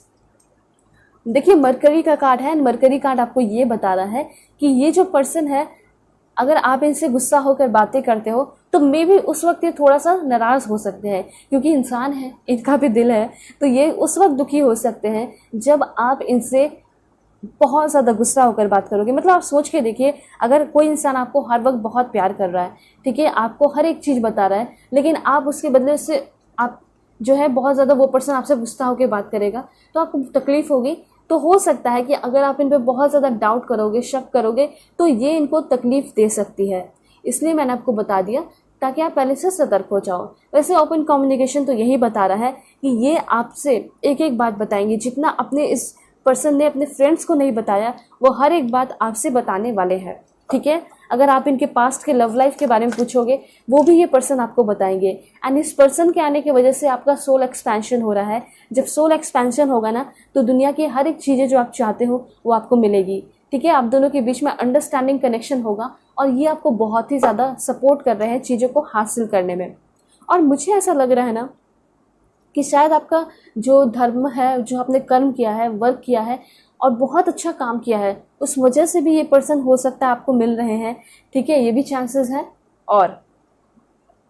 देखिए मरकरी का कार्ड है, मरकरी कार्ड आपको ये बता रहा है कि ये जो पर्सन है, अगर आप इनसे गुस्सा होकर बातें करते हो तो मे भी उस वक्त ये थोड़ा सा नाराज़ हो सकते हैं, क्योंकि इंसान है, इनका भी दिल है, तो ये उस वक्त दुखी हो सकते हैं जब आप इनसे बहुत ज़्यादा गुस्सा होकर बात करोगे। मतलब आप सोच के देखिए, अगर कोई इंसान आपको हर वक्त बहुत प्यार कर रहा है, ठीक है, आपको हर एक चीज़ बता रहा है, लेकिन आप उसके बदले से आप जो है बहुत ज़्यादा वो पर्सन आपसे गुस्सा होकर बात करेगा तो आपको तकलीफ़ होगी। तो हो सकता है कि अगर आप इन पर बहुत ज़्यादा डाउट करोगे, शक करोगे, तो ये इनको तकलीफ़ दे सकती है। इसलिए मैंने आपको बता दिया ताकि आप पहले से सतर्क हो जाओ। वैसे ओपन कम्युनिकेशन तो यही बता रहा है कि ये आपसे एक एक बात बताएंगे, जितना अपने इस पर्सन ने अपने फ्रेंड्स को नहीं बताया वो हर एक बात आपसे बताने वाले हैं, ठीक है। अगर आप इनके पास्ट के लव लाइफ के बारे में पूछोगे वो भी ये पर्सन आपको बताएंगे। एंड इस पर्सन के आने की वजह से आपका सोल एक्सपेंशन हो रहा है। जब सोल एक्सपेंशन होगा ना तो दुनिया की हर एक चीज़ें जो आप चाहते हो वो आपको मिलेगी, ठीक है। आप दोनों के बीच में अंडरस्टैंडिंग कनेक्शन होगा और ये आपको बहुत ही ज़्यादा सपोर्ट कर रहे हैं चीज़ों को हासिल करने में। और मुझे ऐसा लग रहा है ना कि शायद आपका जो धर्म है, जो आपने कर्म किया है, वर्क किया है और बहुत अच्छा काम किया है, उस वजह से भी ये पर्सन हो सकता है आपको मिल रहे हैं, ठीक है, ये भी चांसेस हैं। और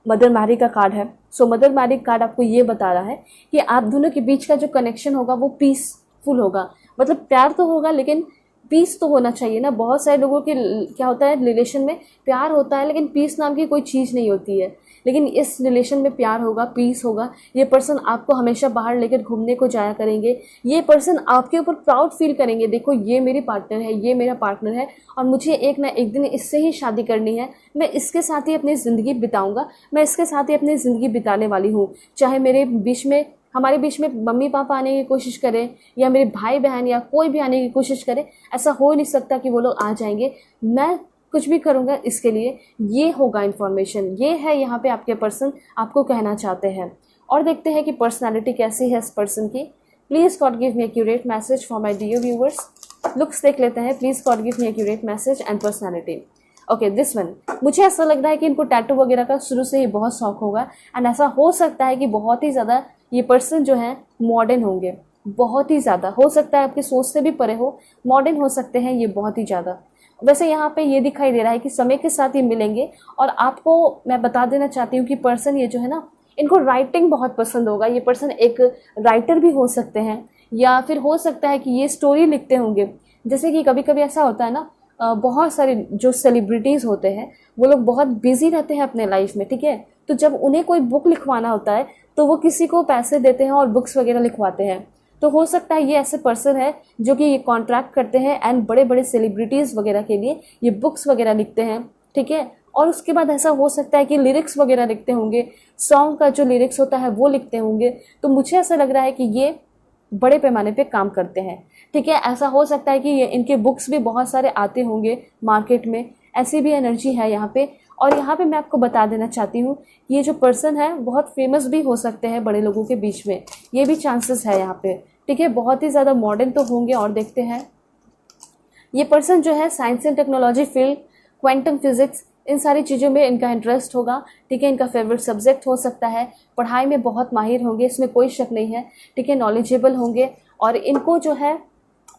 मदर मैरी का कार्ड है। सो मदर मैरी कार्ड आपको ये बता रहा है कि आप दोनों के बीच का जो कनेक्शन होगा वो पीसफुल होगा। मतलब प्यार तो होगा लेकिन पीस तो होना चाहिए ना। बहुत सारे लोगों के क्या होता है, रिलेशन में प्यार होता है लेकिन पीस नाम की कोई चीज़ नहीं होती है। लेकिन इस रिलेशन में प्यार होगा, पीस होगा। ये पर्सन आपको हमेशा बाहर लेकर घूमने को जाया करेंगे। ये पर्सन आपके ऊपर प्राउड फील करेंगे, देखो ये मेरी पार्टनर है, ये मेरा पार्टनर है और मुझे एक ना एक दिन इससे ही शादी करनी है। मैं इसके साथ ही अपनी ज़िंदगी बिताऊंगा, मैं इसके साथ ही अपनी ज़िंदगी बिताने वाली हूँ। चाहे हमारे बीच में मम्मी पापा आने की कोशिश करें या मेरे भाई बहन या कोई भी आने की कोशिश करे, ऐसा हो नहीं सकता कि वो लोग आ जाएंगे। मैं कुछ भी करूँगा इसके लिए। ये होगा इन्फॉर्मेशन, ये है यहाँ पे आपके पर्सन आपको कहना चाहते हैं। और देखते हैं कि पर्सनालिटी कैसी है इस पर्सन की। Please God give me accurate message for my dear viewers. Looks देख लेते हैं। Please God give me accurate message and personality. Okay, this one. मुझे ऐसा लग रहा है कि इनको टैटू वगैरह का शुरू से ही बहुत शौक होगा। एंड ऐसा हो सकता है कि बहुत ही ज़्यादा ये पर्सन जो है मॉडर्न होंगे, बहुत ही ज़्यादा। हो सकता है आपकी सोच से भी परे हो, मॉडर्न हो सकते हैं ये बहुत ही ज़्यादा। वैसे यहाँ पे ये दिखाई दे रहा है कि समय के साथ ये मिलेंगे। और आपको मैं बता देना चाहती हूँ कि पर्सन ये जो है ना, इनको राइटिंग बहुत पसंद होगा। ये पर्सन एक राइटर भी हो सकते हैं या फिर हो सकता है कि ये स्टोरी लिखते होंगे। जैसे कि कभी कभी ऐसा होता है ना, बहुत सारे जो सेलिब्रिटीज़ होते हैं वो लोग बहुत बिजी रहते हैं अपने लाइफ में, ठीक है। तो जब उन्हें कोई बुक लिखवाना होता है तो वो किसी को पैसे देते हैं और बुक्स वगैरह लिखवाते हैं। तो हो सकता है ये ऐसे पर्सन है जो कि ये कॉन्ट्रैक्ट करते हैं एंड बड़े बड़े सेलिब्रिटीज़ वगैरह के लिए ये बुक्स वगैरह लिखते हैं, ठीक है। और उसके बाद ऐसा हो सकता है कि लिरिक्स वगैरह लिखते होंगे, सॉन्ग का जो लिरिक्स होता है वो लिखते होंगे। तो मुझे ऐसा लग रहा है कि ये बड़े पैमाने पे काम करते हैं, ठीक है। ऐसा हो सकता है कि ये इनके बुक्स भी बहुत सारे आते होंगे मार्केट में, ऐसी भी एनर्जी है यहाँ पे। और यहाँ पे मैं आपको बता देना चाहती हूँ ये जो पर्सन है बहुत फेमस भी हो सकते हैं बड़े लोगों के बीच में, ये भी चांसेस है यहाँ पे, ठीक है। बहुत ही ज़्यादा मॉडर्न तो होंगे। और देखते हैं ये पर्सन जो है science and technology field, quantum physics, इन सारी चीज़ों में इनका इंटरेस्ट होगा, ठीक है। इनका फेवरेट सब्जेक्ट हो सकता है, पढ़ाई में बहुत माहिर होंगे, इसमें कोई शक नहीं है, ठीक है। नॉलेजेबल होंगे और इनको जो है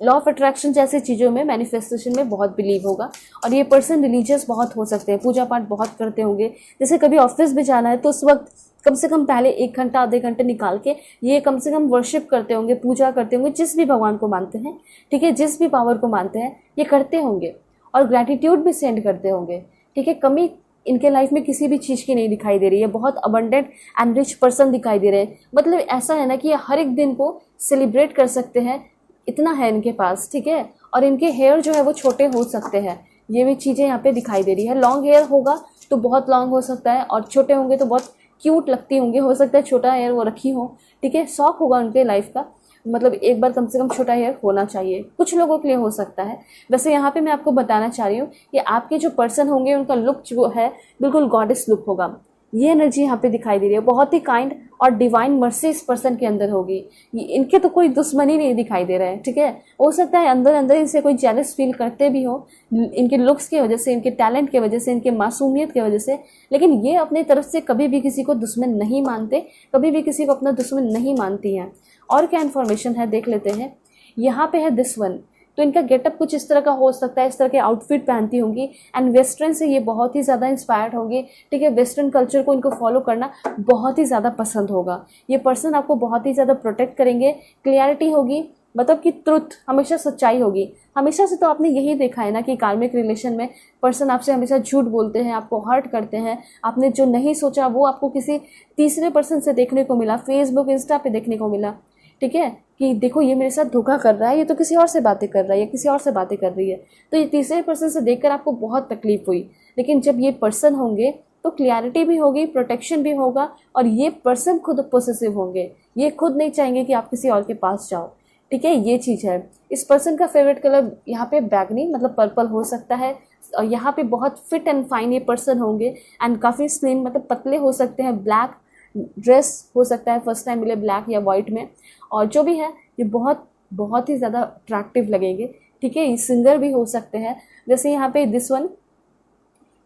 लॉ ऑफ अट्रैक्शन जैसी चीज़ों में, मैनिफेस्टेशन में बहुत बिलीव होगा। और ये पर्सन रिलीजियस बहुत हो सकते हैं, पूजा पाठ बहुत करते होंगे। जैसे कभी ऑफिस भी जाना है तो उस वक्त कम से कम पहले 1 घंटा आधे घंटे निकाल के ये कम से कम वर्शिप करते होंगे, पूजा करते होंगे, जिस भी भगवान को मानते हैं, ठीक है, जिस भी पावर को मानते हैं ये करते होंगे। और ग्रैटिट्यूड भी सेंड करते होंगे, ठीक है। कमी इनके लाइफ में किसी भी चीज़ की नहीं दिखाई दे रही है, बहुत अबंडेंट एंड रिच पर्सन दिखाई दे रहे हैं। मतलब ऐसा है ना कि ये हर एक दिन को सेलिब्रेट कर सकते हैं, इतना है इनके पास, ठीक है। और इनके हेयर जो है वो छोटे हो सकते हैं, ये भी चीज़ें यहाँ पे दिखाई दे रही है। लॉन्ग हेयर होगा तो बहुत लॉन्ग हो सकता है, और छोटे होंगे तो बहुत क्यूट लगती होंगे, हो सकता है छोटा हेयर वो रखी हो, ठीक है। शौक होगा उनके लाइफ का, मतलब एक बार कम से कम छोटा हेयर होना चाहिए, कुछ लोगों के लिए हो सकता है। वैसे यहाँ पे मैं आपको बताना चाह रही हूँ कि आपके जो पर्सन होंगे उनका लुक जो है बिल्कुल गॉडेस लुक होगा। ये एनर्जी यहाँ पे दिखाई दे रही है, बहुत ही काइंड और डिवाइन मर्सी इस पर्सन के अंदर होगी। इनके तो कोई दुश्मनी नहीं दिखाई दे रहा है, ठीक है। हो सकता है अंदर अंदर इनसे कोई जेलस फील करते भी हो, इनके लुक्स की वजह से, इनके टैलेंट की वजह से, इनके मासूमियत की वजह से, लेकिन ये अपनी तरफ से कभी भी किसी को दुश्मन नहीं मानते, कभी भी किसी को अपना दुश्मन नहीं मानती हैं। और क्या इन्फॉर्मेशन है देख लेते हैं। यहाँ पे है दिस वन, तो इनका गेटअप कुछ इस तरह का हो सकता है, इस तरह के आउटफिट पहनती होंगी एंड वेस्टर्न से ये बहुत ही ज़्यादा इंस्पायर्ड होंगी, ठीक है। वेस्टर्न कल्चर को इनको फॉलो करना बहुत ही ज़्यादा पसंद होगा। ये पर्सन आपको बहुत ही ज़्यादा प्रोटेक्ट करेंगे, क्लियरिटी होगी, मतलब कि ट्रुथ, हमेशा सच्चाई होगी। हमेशा से तो आपने यही देखा है ना कि कार्मिक रिलेशन में पर्सन आपसे हमेशा झूठ बोलते हैं, आपको हर्ट करते हैं। आपने जो नहीं सोचा वो आपको किसी तीसरे पर्सन से देखने को मिला, फेसबुक इंस्टा पे देखने को मिला, ठीक है, कि देखो ये मेरे साथ धोखा कर रहा है, ये तो किसी और से बातें कर रहा है, या किसी और से बातें कर रही है। तो ये तीसरे पर्सन से देखकर आपको बहुत तकलीफ हुई, लेकिन जब ये पर्सन होंगे तो क्लियरिटी भी होगी, प्रोटेक्शन भी होगा, और ये पर्सन खुद पॉसेसिव होंगे, ये खुद नहीं चाहेंगे कि आप किसी और के पास जाओ, ठीक है। ये चीज़ है। इस पर्सन का फेवरेट कलर यहाँ पे बैगनी मतलब पर्पल हो सकता है। और यहाँ पे बहुत फिट एंड फाइन ये पर्सन होंगे एंड काफ़ी स्लिम, मतलब पतले हो सकते हैं। ब्लैक ड्रेस हो सकता है, फर्स्ट टाइम मिले ब्लैक या वाइट में, और जो भी है ये बहुत ही ज़्यादा अट्रैक्टिव लगेंगे, ठीक है। ये सिंगर भी हो सकते हैं। जैसे यहाँ पे दिस वन,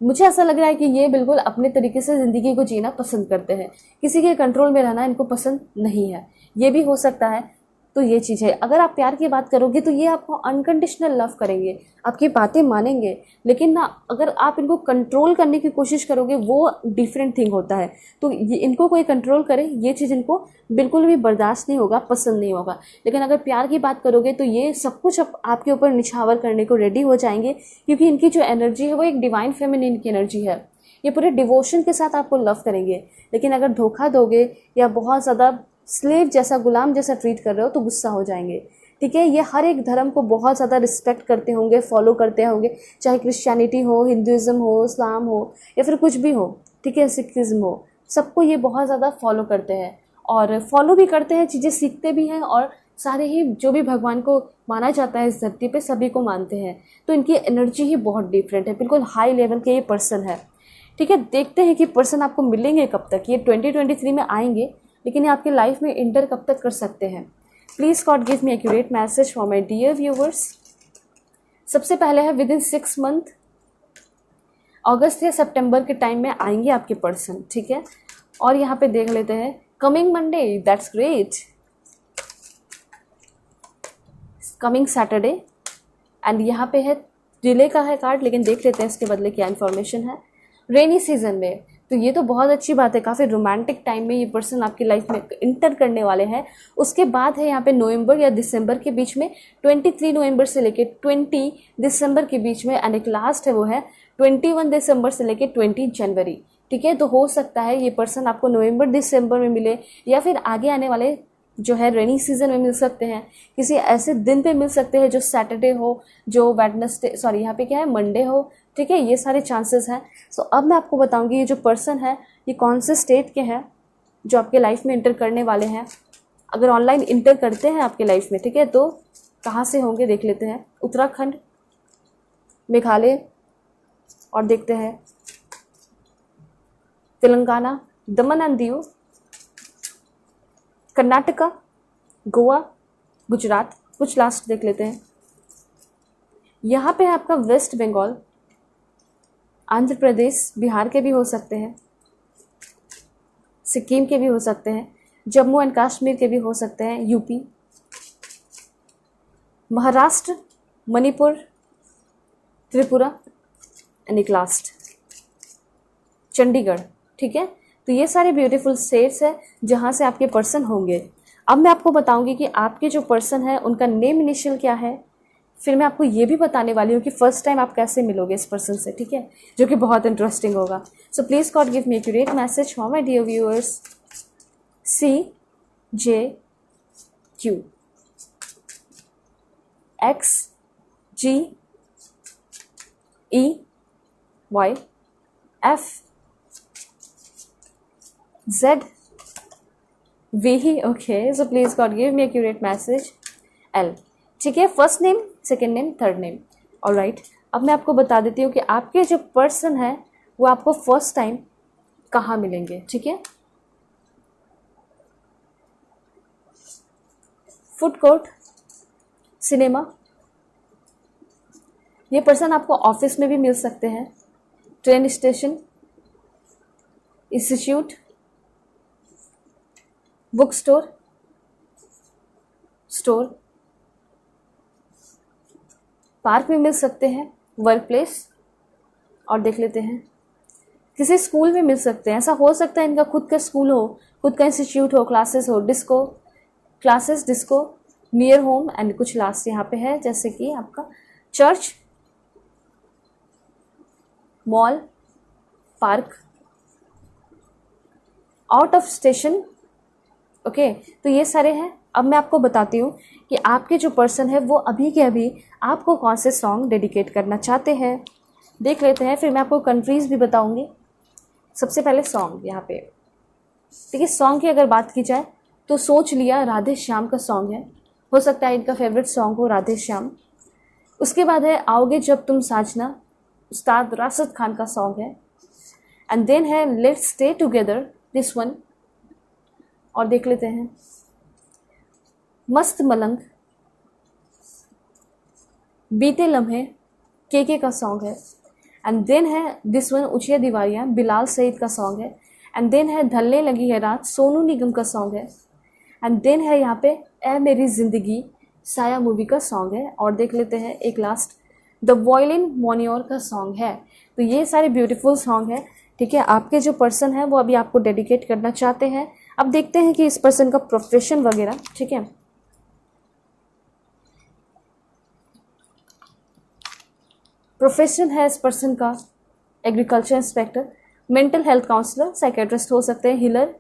मुझे ऐसा लग रहा है कि ये बिल्कुल अपने तरीके से ज़िंदगी को जीना पसंद करते हैं, किसी के कंट्रोल में रहना इनको पसंद नहीं है, ये भी हो सकता है। तो ये चीज़ है। अगर आप प्यार की बात करोगे तो ये आपको अनकंडीशनल लव करेंगे, आपकी बातें मानेंगे, लेकिन ना अगर आप इनको कंट्रोल करने की कोशिश करोगे वो डिफरेंट थिंग होता है। तो ये इनको कोई कंट्रोल करे ये चीज़ इनको बिल्कुल भी बर्दाश्त नहीं होगा, पसंद नहीं होगा। लेकिन अगर प्यार की बात करोगे तो ये सब कुछ आपके ऊपर निछावर करने को रेडी हो जाएंगे, क्योंकि इनकी जो एनर्जी है वो एक डिवाइन फेमिनिन की एनर्जी है। ये पूरे डिवोशन के साथ आपको लव करेंगे। लेकिन अगर धोखा दोगे या बहुत ज़्यादा स्लेव जैसा, गुलाम जैसा ट्रीट कर रहे हो तो गुस्सा हो जाएंगे, ठीक है। ये हर एक धर्म को बहुत ज़्यादा रिस्पेक्ट करते होंगे, फॉलो करते होंगे, चाहे क्रिश्चियनिटी हो, हिंदुज़म हो, इस्लाम हो, या फिर कुछ भी हो, ठीक है, सिखिज़्म हो, सबको ये बहुत ज़्यादा फॉलो करते हैं। और फॉलो भी करते हैं, चीज़ें सीखते भी हैं, और सारे ही जो भी भगवान को माना जाता है इस धरती पे सभी को मानते हैं। तो इनकी एनर्जी ही बहुत डिफरेंट है, बिल्कुल हाई लेवल के ये पर्सन है, ठीक है। देखते हैं कि पर्सन आपको मिलेंगे कब तक। ये 2023 में आएंगे, लेकिन ये आपके लाइफ में इंटर कब तक कर सकते हैं। Please God give me accurate message for my dear viewers. सबसे पहले है विद इन 6 मंथ, अगस्त या सितंबर के टाइम में आएंगे आपके पर्सन, ठीक है। और यहाँ पे देख लेते हैं coming Monday, that's great, coming Saturday, and यहाँ पे है डिले का है कार्ड, लेकिन देख लेते हैं इसके बदले क्या इन्फॉर्मेशन है। रेनी सीजन में, तो ये तो बहुत अच्छी बात है, काफ़ी रोमांटिक टाइम में ये पर्सन आपकी लाइफ में इंटर करने वाले हैं। उसके बाद है यहाँ पे नवंबर या दिसंबर के बीच में, 23 नवंबर से लेके 20 दिसंबर के बीच में, एंड एक लास्ट है वो है 21 दिसंबर से लेके 20 जनवरी, ठीक है। तो हो सकता है ये पर्सन आपको नवंबर दिसंबर में मिले, या फिर आगे आने वाले जो है रेनी सीजन में मिल सकते हैं, किसी ऐसे दिन पे मिल सकते हैं जो सैटरडे हो, जो वेडनेसडे, सॉरी यहाँ पे क्या है, मंडे हो, ठीक है। ये सारे चांसेस हैं। सो अब मैं आपको बताऊंगी ये जो पर्सन है ये कौन से स्टेट के हैं जो आपके लाइफ में इंटर करने वाले हैं। अगर ऑनलाइन इंटर करते हैं आपके लाइफ में, ठीक है, तो कहाँ से होंगे देख लेते हैं। उत्तराखंड, मेघालय, और देखते हैं तेलंगाना, दमन एंड दीव, कर्नाटका, गोवा, गुजरात, कुछ लास्ट देख लेते हैं। यहाँ पे है आपका वेस्ट बंगाल, आंध्र प्रदेश, बिहार के भी हो सकते हैं, सिक्किम के भी हो सकते हैं, जम्मू एंड कश्मीर के भी हो सकते हैं, यूपी, महाराष्ट्र, मणिपुर, त्रिपुरा एंड एक लास्ट चंडीगढ़। ठीक है, तो ये सारे ब्यूटीफुल स्टेट्स हैं जहाँ से आपके पर्सन होंगे। अब मैं आपको बताऊंगी कि आपके जो पर्सन है उनका नेम इनिशियल क्या है, फिर मैं आपको ये भी बताने वाली हूँ कि फर्स्ट टाइम आप कैसे मिलोगे इस पर्सन से। ठीक है, जो कि बहुत इंटरेस्टिंग होगा। So please God give me accurate message for my dear viewers. CJQ XGEYFZV। Okay, so please God give me accurate message L। ठीक है, first name, second name, third name. Alright, अब मैं आपको बता देती हूँ कि आपके जो पर्सन है वो आपको फर्स्ट टाइम कहाँ मिलेंगे। ठीक है, फूड कोर्ट, सिनेमा, ये पर्सन आपको ऑफिस में भी मिल सकते हैं, train station, institute, book store, park में मिल सकते हैं, वर्क प्लेस, और देख लेते हैं किसी स्कूल में मिल सकते हैं। ऐसा हो सकता है इनका खुद का स्कूल हो, खुद का इंस्टीट्यूट हो, क्लासेस हो, डिस्को, नियर होम, एंड कुछ लास्ट यहाँ पे है जैसे कि आपका church, mall, park, out of station. Okay, तो ये सारे हैं। अब मैं आपको बताती हूँ कि आपके जो पर्सन है वो अभी के अभी आपको कौन से सॉन्ग डेडिकेट करना चाहते हैं। देख लेते हैं, फिर मैं आपको कंट्रीज़ भी बताऊँगी। सबसे पहले सॉन्ग यहाँ पे, देखिए सॉन्ग की अगर बात की जाए तो सोच लिया राधे श्याम का सॉन्ग है, हो सकता है इनका फेवरेट सॉन्ग हो राधे श्याम। उसके बाद है आओगे जब तुम साजना, उस्ताद राशिद खान का सॉन्ग है। एंड देन है let's stay together, this one. और देख लेते हैं मस्त मलंग, बीते लम्हे, के का सॉन्ग है। एंड देन है दिस वन ऊँचिया दीवारियाँ, बिलाल सईद का सॉन्ग है। एंड देन है ढलने लगी है रात, सोनू निगम का सॉन्ग है। एंड देन है यहाँ पे ए मेरी ज़िंदगी, साया मूवी का सॉन्ग है। और देख लेते हैं एक लास्ट द वॉयलिन मोनियोर का सॉन्ग है। तो ये सारे ब्यूटीफुल सॉन्ग है। ठीक है, आपके जो पर्सन है वो अभी आपको डेडिकेट करना चाहते हैं। अब देखते हैं कि इस पर्सन का प्रोफेशन वगैरह। ठीक है, प्रोफेशन है इस पर्सन का agriculture inspector, mental health counsellor, psychiatrist हो सकते हैं, हीलर,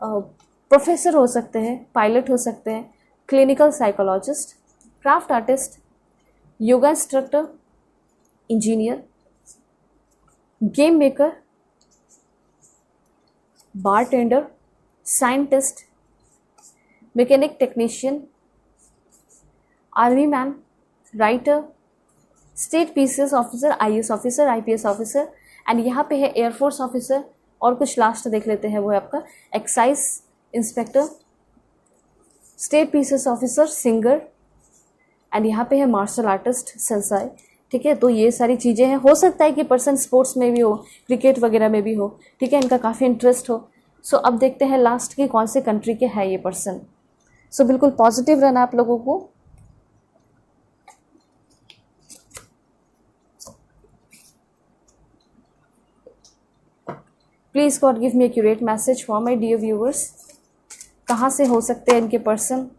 प्रोफेसर हो सकते हैं, पायलट हो सकते हैं, clinical psychologist, craft artist, yoga instructor, engineer, game maker, bartender, scientist, mechanic technician, army man, writer, state PCS officer, IAS officer, IPS officer, and यहाँ पे है एयरफोर्स ऑफिसर। और कुछ लास्ट देख लेते हैं, वो है आपका excise inspector, state PCS officer, singer, and यहाँ पे है मार्शल आर्टिस्ट, सेंसाई। ठीक है, तो ये सारी चीज़ें हैं। हो सकता है कि पर्सन स्पोर्ट्स में भी हो, क्रिकेट वगैरह में भी हो। ठीक है, इनका काफ़ी इंटरेस्ट हो। सो अब देखते हैं लास्ट की कौन से कंट्री के है ये पर्सन। सो बिल्कुल पॉजिटिव रहना आप लोगों को। Please God give me accurate message for my dear viewers. कहाँ से हो सकते हैं इनके पर्सन।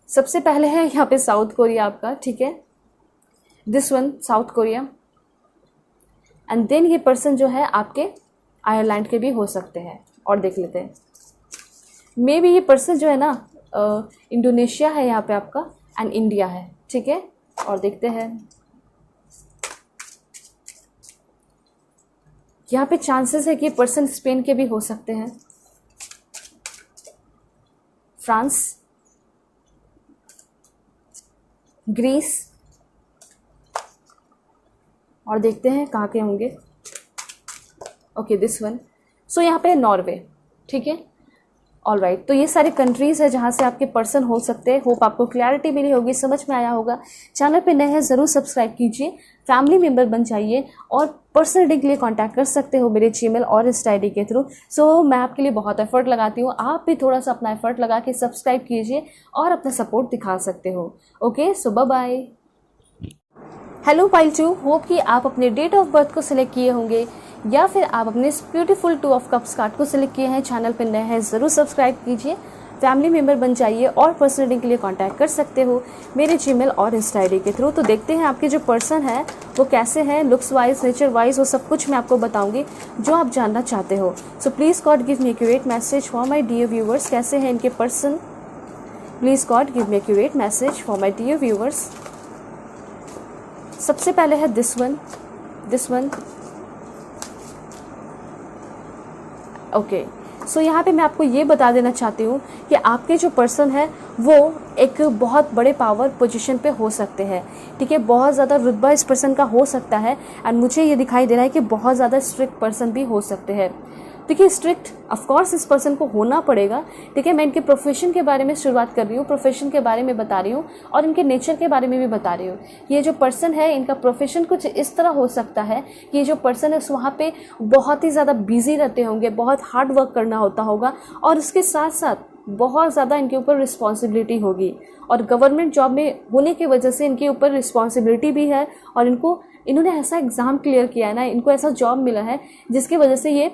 सबसे पहले है यहाँ पे साउथ कोरिया आपका। ठीक है, this one South Korea. And then ये पर्सन जो है आपके आयरलैंड के भी हो सकते हैं। और देख लेते हैं मे बी ये पर्सन जो है ना इंडोनेशिया है यहाँ पे आपका, एंड इंडिया है। ठीक है, और देखते हैं यहाँ पे चांसेस है कि पर्सन स्पेन के भी हो सकते हैं, फ्रांस, ग्रीस, और देखते हैं कहाँ के होंगे। Okay, this one. सो यहाँ पे नॉर्वे। ठीक है, ऑलराइट, तो ये सारे कंट्रीज़ है जहाँ से आपके पर्सन हो सकते हैं। होप आपको क्लैरिटी मिली होगी, समझ में आया होगा। चैनल पे नए हैं ज़रूर सब्सक्राइब कीजिए, फैमिली मेम्बर बन जाइए और पर्सनल रीडिंग के लिए कांटेक्ट कर सकते हो मेरे जीमेल और इंस्टा आईडी के थ्रू। सो मैं आपके लिए बहुत एफर्ट लगाती हूँ, आप भी थोड़ा सा अपना एफर्ट लगा के सब्सक्राइब कीजिए और अपना सपोर्ट दिखा सकते हो। Okay, so bye bye. Hello pile 2, hope कि आप अपने डेट ऑफ बर्थ को सिलेक्ट किए होंगे या फिर आप अपने इस ब्यूटीफुल 2 ऑफ कप्स कार्ड को सिलेक्ट किए हैं। चैनल पर नए हैं ज़रूर सब्सक्राइब कीजिए, फैमिली मेम्बर बन जाइए और पर्सनल रीडिंग के लिए कांटेक्ट कर सकते हो मेरे जीमेल और इंस्टा आईडी के थ्रू। तो देखते हैं आपके जो पर्सन है वो कैसे हैं, लुक्स वाइज, नेचर वाइज, वो सब कुछ मैं आपको बताऊंगी जो आप जानना चाहते हो। So please God give me accurate message for my dear viewers. कैसे हैं इनके person? Please God give me accurate message for my dear viewers. सबसे पहले है दिस वन। ओके, सो यहाँ पे मैं आपको ये बता देना चाहती हूँ कि आपके जो पर्सन है वो एक बहुत बड़े पावर पोजीशन पे हो सकते हैं। ठीक है, बहुत ज़्यादा रुतबा इस पर्सन का हो सकता है एंड मुझे ये दिखाई दे रहा है कि बहुत ज़्यादा स्ट्रिक्ट पर्सन भी हो सकते हैं। देखिए, स्ट्रिक्ट ऑफकोर्स इस पर्सन को होना पड़ेगा। ठीक है, मैं इनके प्रोफेशन के बारे में शुरुआत कर रही हूँ, प्रोफेशन के बारे में बता रही हूँ और इनके नेचर के बारे में भी बता रही हूँ। ये जो पर्सन है इनका प्रोफेशन कुछ इस तरह हो सकता है कि ये जो पर्सन है वहाँ पे बहुत ही ज़्यादा बिजी रहते होंगे, बहुत हार्ड वर्क करना होता होगा और उसके साथ साथ बहुत ज़्यादा इनके ऊपर रिस्पॉन्सिबिलिटी होगी और गवर्नमेंट जॉब में होने की वजह से इनके ऊपर रिस्पॉन्सिबिलिटी भी है और इन्होंने ऐसा एग्ज़ाम क्लियर किया है ना, इनको ऐसा जॉब मिला है जिसकी वजह से ये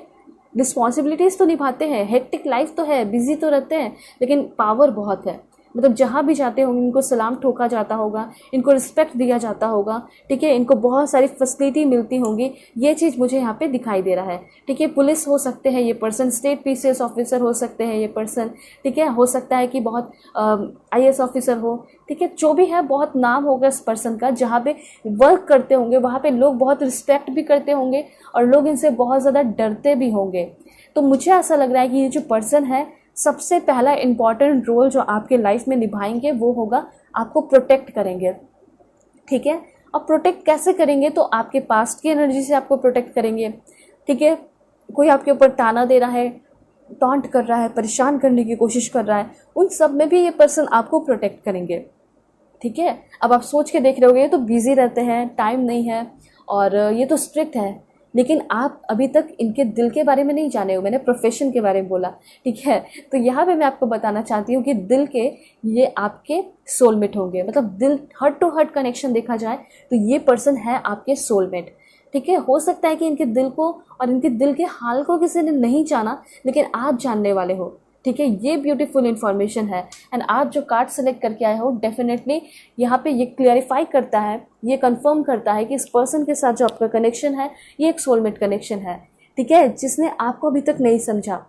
रिस्पॉन्सिबिलिटीज़ तो निभाते हैं, हेक्टिक लाइफ तो है, बिजी तो रहते हैं, लेकिन पावर बहुत है। मतलब जहाँ भी जाते होंगे इनको सलाम ठोका जाता होगा, इनको रिस्पेक्ट दिया जाता होगा। ठीक है, इनको बहुत सारी फैसिलिटी मिलती होंगी, ये चीज़ मुझे यहाँ पे दिखाई दे रहा है। ठीक है, पुलिस हो सकते हैं ये पर्सन, स्टेट पीसीएस ऑफिसर हो सकते हैं ये पर्सन। ठीक है, हो सकता है कि बहुत आईएएस ऑफिसर हो। ठीक है, जो भी है बहुत नाम होगा इस पर्सन का। जहाँ पे वर्क करते होंगे वहाँ पे लोग बहुत रिस्पेक्ट भी करते होंगे और लोग इनसे बहुत ज़्यादा डरते भी होंगे। तो मुझे ऐसा लग रहा है कि ये जो पर्सन है सबसे पहला इम्पॉर्टेंट रोल जो आपके लाइफ में निभाएंगे वो होगा आपको प्रोटेक्ट करेंगे। ठीक है, और प्रोटेक्ट कैसे करेंगे? तो आपके पास्ट की एनर्जी से आपको प्रोटेक्ट करेंगे। ठीक है, कोई आपके ऊपर ताना दे रहा है, टॉन्ट कर रहा है, परेशान करने की कोशिश कर रहा है, उन सब में भी ये पर्सन आपको प्रोटेक्ट करेंगे। ठीक है, अब आप सोच के देख रहे होगे ये तो बिजी रहते हैं, टाइम नहीं है और ये तो स्ट्रिक्ट है, लेकिन आप अभी तक इनके दिल के बारे में नहीं जाने हो। मैंने प्रोफेशन के बारे में बोला। ठीक है, तो यहाँ पे मैं आपको बताना चाहती हूँ कि दिल के ये आपके सोलमेट होंगे। मतलब दिल हार्ट टू हार्ट कनेक्शन देखा जाए तो ये पर्सन है आपके सोलमेट। ठीक है, हो सकता है कि इनके दिल को और इनके दिल के हाल को किसी ने नहीं जाना, लेकिन आप जानने वाले हो। ठीक है, ये ब्यूटीफुल इन्फॉर्मेशन है एंड आप जो कार्ड सेलेक्ट करके आए हो डेफिनेटली यहाँ पे ये क्लियरिफाई करता है, ये कंफर्म करता है कि इस पर्सन के साथ जो आपका कनेक्शन है ये एक सोलमेट कनेक्शन है। ठीक है, जिसने आपको अभी तक नहीं समझा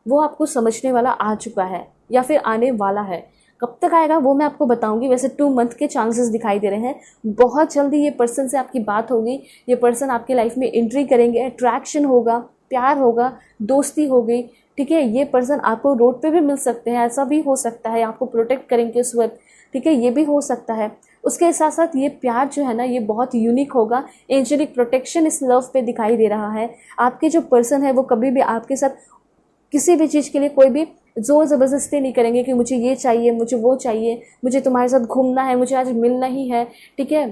वो आपको समझने वाला आ चुका है या फिर आने वाला है। कब तक आएगा वो मैं आपको बताऊंगी। वैसे 2 मंथ के चांसेस दिखाई दे रहे हैं। बहुत जल्दी ये पर्सन से आपकी बात होगी, ये पर्सन आपकी लाइफ में एंट्री करेंगे, अट्रैक्शन होगा, प्यार होगा, दोस्ती होगी। ठीक है, ये पर्सन आपको रोड पे भी मिल सकते हैं, ऐसा भी हो सकता है, आपको प्रोटेक्ट करेंगे उस वक्त। ठीक है, ये भी हो सकता है। उसके साथ साथ ये प्यार जो है ना ये बहुत यूनिक होगा। एंजेलिक प्रोटेक्शन इस लव पे दिखाई दे रहा है। आपके जो पर्सन है वो कभी भी आपके साथ किसी भी चीज़ के लिए कोई भी ज़ोर ज़बरदस्ती नहीं करेंगे कि मुझे ये चाहिए, मुझे वो चाहिए, मुझे तुम्हारे साथ घूमना है, मुझे आज मिलना ही है। ठीक है,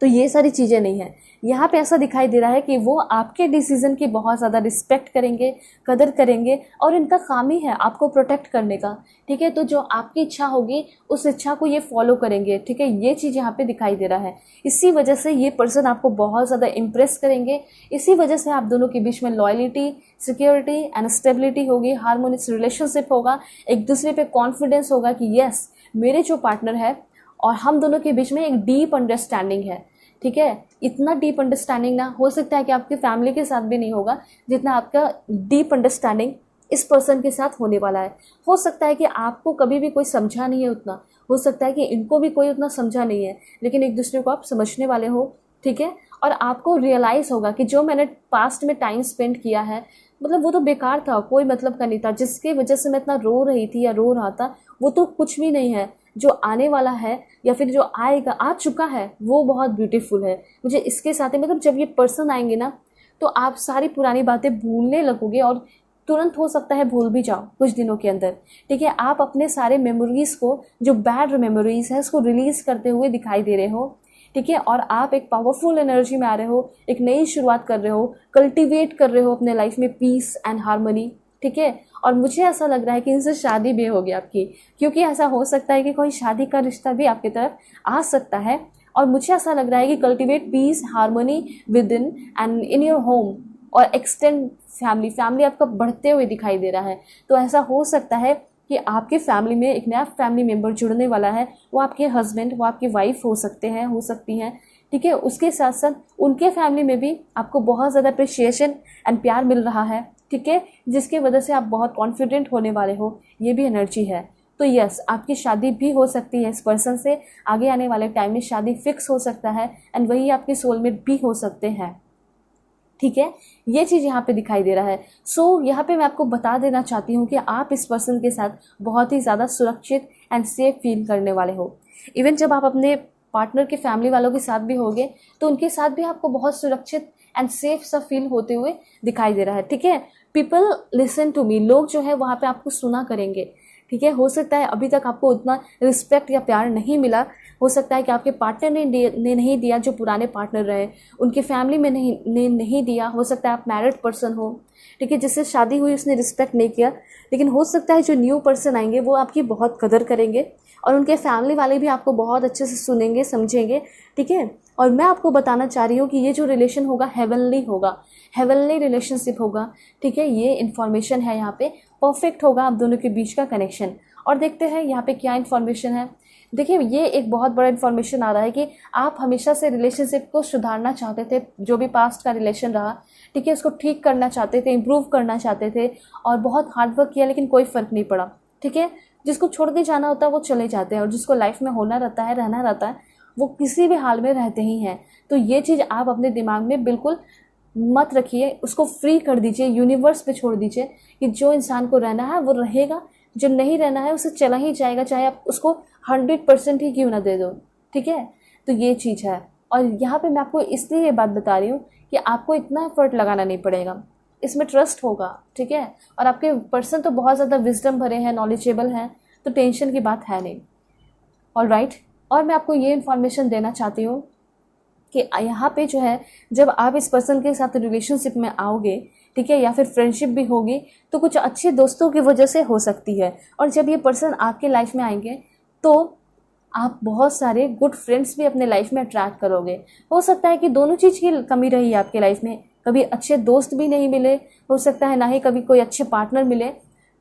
तो ये सारी चीज़ें नहीं है। यहाँ पे ऐसा दिखाई दे रहा है कि वो आपके डिसीज़न की बहुत ज़्यादा रिस्पेक्ट करेंगे, कदर करेंगे और इनका काम ही है आपको प्रोटेक्ट करने का। ठीक है, तो जो आपकी इच्छा होगी उस इच्छा को ये फॉलो करेंगे। ठीक है, ये चीज़ यहाँ पे दिखाई दे रहा है। इसी वजह से ये पर्सन आपको बहुत ज़्यादा इम्प्रेस करेंगे। इसी वजह से आप दोनों के बीच में लॉयल्टी, सिक्योरिटी एंड स्टेबिलिटी होगी, हार्मोनियस रिलेशनशिप होगा, एक दूसरे पे कॉन्फिडेंस होगा कि यस मेरे जो पार्टनर है और हम दोनों के बीच में एक डीप अंडरस्टैंडिंग है। ठीक है, इतना डीप अंडरस्टैंडिंग ना हो सकता है कि आपकी फैमिली के साथ भी नहीं होगा जितना आपका डीप अंडरस्टैंडिंग इस पर्सन के साथ होने वाला है। हो सकता है कि आपको कभी भी कोई समझा नहीं है उतना, हो सकता है कि इनको भी कोई उतना समझा नहीं है, लेकिन एक दूसरे को आप समझने वाले हो। ठीक है, और आपको रियलाइज़ होगा कि जो मैंने पास्ट में टाइम स्पेंड किया है मतलब वो तो बेकार था, कोई मतलब का नहीं था। जिसकी वजह से मैं इतना रो रही थी या रो रहा था वो तो कुछ भी नहीं है। जो आने वाला है या फिर जो आएगा, आ चुका है, वो बहुत ब्यूटीफुल है। मुझे इसके साथ ही मतलब जब ये पर्सन आएंगे ना तो आप सारी पुरानी बातें भूलने लगोगे और तुरंत हो सकता है भूल भी जाओ कुछ दिनों के अंदर, ठीक है। आप अपने सारे मेमोरीज को, जो बैड मेमोरीज है, उसको रिलीज करते हुए दिखाई दे रहे हो, ठीक है। और आप एक पावरफुल एनर्जी में आ रहे हो, एक नई शुरुआत कर रहे हो, कल्टीवेट कर रहे हो अपने लाइफ में पीस एंड हार्मनी, ठीक है। और मुझे ऐसा लग रहा है कि इनसे शादी भी होगी आपकी, क्योंकि ऐसा हो सकता है कि कोई शादी का रिश्ता भी आपकी तरफ आ सकता है। और मुझे ऐसा लग रहा है कि cultivate peace harmony within and in your home, और एक्सटेंड फैमिली आपका बढ़ते हुए दिखाई दे रहा है। तो ऐसा हो सकता है कि आपके फैमिली में एक नया फैमिली मेम्बर जुड़ने वाला है। वो आपके हस्बैंड, वो आपकी वाइफ हो सकते हैं, हो सकती हैं, ठीक है। उसके साथ साथ उनके फैमिली में भी आपको बहुत ज़्यादा अप्रिशिएशन एंड प्यार मिल रहा है, ठीक है, जिसकी वजह से आप बहुत कॉन्फिडेंट होने वाले हो, ये भी एनर्जी है। तो यस, आपकी शादी भी हो सकती है इस पर्सन से, आगे आने वाले टाइम में शादी फिक्स हो सकता है, एंड वही आपके सोलमेट भी हो सकते हैं, ठीक है। ये चीज़ यहाँ पे दिखाई दे रहा है। सो यहाँ पे मैं आपको बता देना चाहती हूँ कि आप इस पर्सन के साथ बहुत ही ज़्यादा सुरक्षित एंड सेफ फील करने वाले हो। इवन जब आप अपने पार्टनर के फैमिली वालों के साथ भी होगे तो उनके साथ भी आपको बहुत सुरक्षित एंड सेफ सा फील होते हुए दिखाई दे रहा है, ठीक है। पीपल लिसन टू मी, लोग जो है वहाँ पे आपको सुना करेंगे, ठीक है। हो सकता है अभी तक आपको उतना रिस्पेक्ट या प्यार नहीं मिला, हो सकता है कि आपके पार्टनर ने नहीं दिया, जो पुराने पार्टनर रहे उनके फैमिली में नहीं दिया। हो सकता है आप मैरिड पर्सन हो, ठीक है, जिससे शादी हुई उसने रिस्पेक्ट नहीं किया। लेकिन हो सकता है जो न्यू पर्सन आएंगे वो आपकी बहुत कदर करेंगे, और उनके फैमिली वाले भी आपको बहुत अच्छे से सुनेंगे, समझेंगे, ठीक है। और मैं आपको बताना चाह रही हूँ कि ये जो रिलेशन होगा हेवनली होगा, हेवनली रिलेशनशिप होगा, ठीक है। ये इन्फॉर्मेशन है यहाँ पे, परफेक्ट होगा आप दोनों के बीच का कनेक्शन। और देखते हैं यहाँ पे क्या इन्फॉर्मेशन है। देखिए, ये एक बहुत बड़ा इन्फॉर्मेशन आ रहा है कि आप हमेशा से रिलेशनशिप को सुधारना चाहते थे, जो भी पास्ट का रिलेशन रहा, ठीक है, उसको ठीक करना चाहते थे, इम्प्रूव करना चाहते थे, और बहुत हार्डवर्क किया लेकिन कोई फ़र्क नहीं पड़ा, ठीक है। जिसको छोड़ के जाना होता है वो चले जाते हैं, और जिसको लाइफ में होना रहता है, रहना रहता है, वो किसी भी हाल में रहते ही हैं। तो ये चीज़ आप अपने दिमाग में बिल्कुल मत रखिए, उसको फ्री कर दीजिए, यूनिवर्स पे छोड़ दीजिए कि जो इंसान को रहना है वो रहेगा, जो नहीं रहना है उसे चला ही जाएगा, चाहे आप उसको 100% ही क्यों ना दे दो, ठीक है। तो ये चीज़ है। और यहाँ पे मैं आपको इसलिए ये बात बता रही हूँ कि आपको इतना एफर्ट लगाना नहीं पड़ेगा, इसमें ट्रस्ट होगा, ठीक है। और आपके पर्सन तो बहुत ज़्यादा विजडम भरे हैं, नॉलेजेबल हैं, तो टेंशन की बात है नहीं। ऑलराइट, और मैं आपको ये इन्फॉर्मेशन देना चाहती हूँ कि यहाँ पे जो है, जब आप इस पर्सन के साथ रिलेशनशिप में आओगे, ठीक है, या फिर फ्रेंडशिप भी होगी, तो कुछ अच्छे दोस्तों की वजह से हो सकती है। और जब ये पर्सन आपके लाइफ में आएंगे तो आप बहुत सारे गुड फ्रेंड्स भी अपने लाइफ में अट्रैक्ट करोगे। हो सकता है कि दोनों चीज़ की कमी रही है आपके लाइफ में, कभी अच्छे दोस्त भी नहीं मिले, हो सकता है ना ही कभी कोई अच्छे पार्टनर मिले।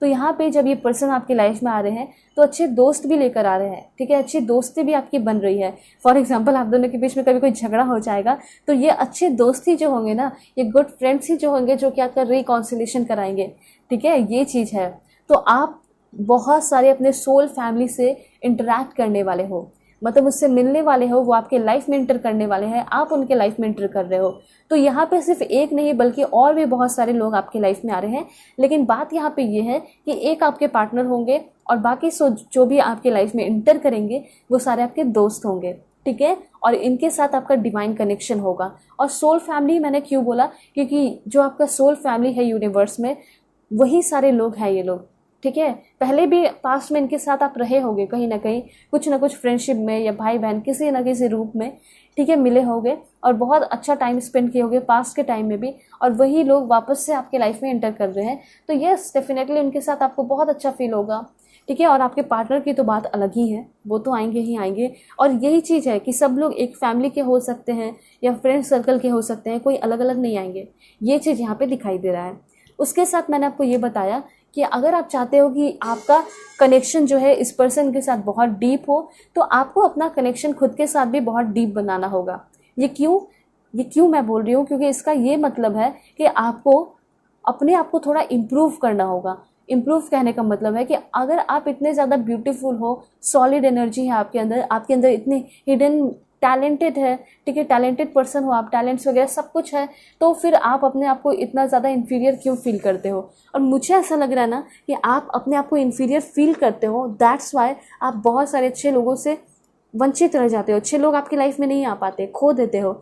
तो यहाँ पे जब ये पर्सन आपकी लाइफ में आ रहे हैं तो अच्छे दोस्त भी लेकर आ रहे हैं, ठीक है, अच्छी दोस्ती भी आपकी बन रही है। फॉर एग्जांपल, आप दोनों के बीच में कभी कोई झगड़ा हो जाएगा तो ये अच्छे दोस्त ही जो होंगे ना, ये गुड फ्रेंड्स ही जो होंगे, जो क्या कर रिकॉन्सिलेशन कराएंगे, ठीक है, ये चीज़ है। तो आप बहुत सारे अपने सोल फैमिली से इंटरैक्ट करने वाले हो, मतलब उससे मिलने वाले हो, वो आपके लाइफ में इंटर करने वाले हैं, आप उनके लाइफ में इंटर कर रहे हो। तो यहाँ पे सिर्फ एक नहीं बल्कि और भी बहुत सारे लोग आपके लाइफ में आ रहे हैं। लेकिन बात यहाँ पे ये है कि एक आपके पार्टनर होंगे और बाकी जो भी आपके लाइफ में इंटर करेंगे वो सारे आपके दोस्त होंगे, ठीक है। और इनके साथ आपका डिवाइन कनेक्शन होगा। और सोल फैमिली मैंने क्यों बोला, क्योंकि जो आपका सोल फैमिली है यूनिवर्स में, वही सारे लोग हैं ये लोग, ठीक है। पहले भी पास्ट में इनके साथ आप रहे होंगे कहीं ना कहीं, कुछ ना कुछ फ्रेंडशिप में या भाई बहन किसी ना किसी रूप में, ठीक है, मिले होंगे और बहुत अच्छा टाइम स्पेंड किए होंगे पास्ट के टाइम में भी, और वही लोग वापस से आपके लाइफ में एंटर कर रहे हैं। तो यस, डेफिनेटली उनके साथ आपको बहुत अच्छा फील होगा, ठीक है। और आपके पार्टनर की तो बात अलग ही है, वो तो आएंगे ही आएंगे। और यही चीज़ है कि सब लोग एक फैमिली के हो सकते हैं या फ्रेंड सर्कल के हो सकते हैं, कोई अलग अलग नहीं आएंगे। ये चीज़ यहाँ पे दिखाई दे रहा है। उसके साथ मैंने आपको ये बताया कि अगर आप चाहते हो कि आपका कनेक्शन जो है इस पर्सन के साथ बहुत डीप हो, तो आपको अपना कनेक्शन खुद के साथ भी बहुत डीप बनाना होगा। ये क्यों मैं बोल रही हूँ, क्योंकि इसका ये मतलब है कि आपको अपने आप को थोड़ा इम्प्रूव करना होगा। इम्प्रूव कहने का मतलब है कि अगर आप इतने ज़्यादा ब्यूटीफुल हो, सॉलिड एनर्जी है आपके अंदर इतने हिडन टैलेंटेड है, ठीक है, टैलेंटेड पर्सन हो आप, टैलेंट्स वगैरह सब कुछ है, तो फिर आप अपने आप को इतना ज़्यादा इन्फीरियर क्यों फील करते हो। और मुझे ऐसा लग रहा है ना कि आप अपने आप को इन्फीरियर फील करते हो, दैट्स वाई आप बहुत सारे अच्छे लोगों से वंचित रह जाते हो। अच्छे लोग आपकी लाइफ में नहीं आ पाते, खो देते हो।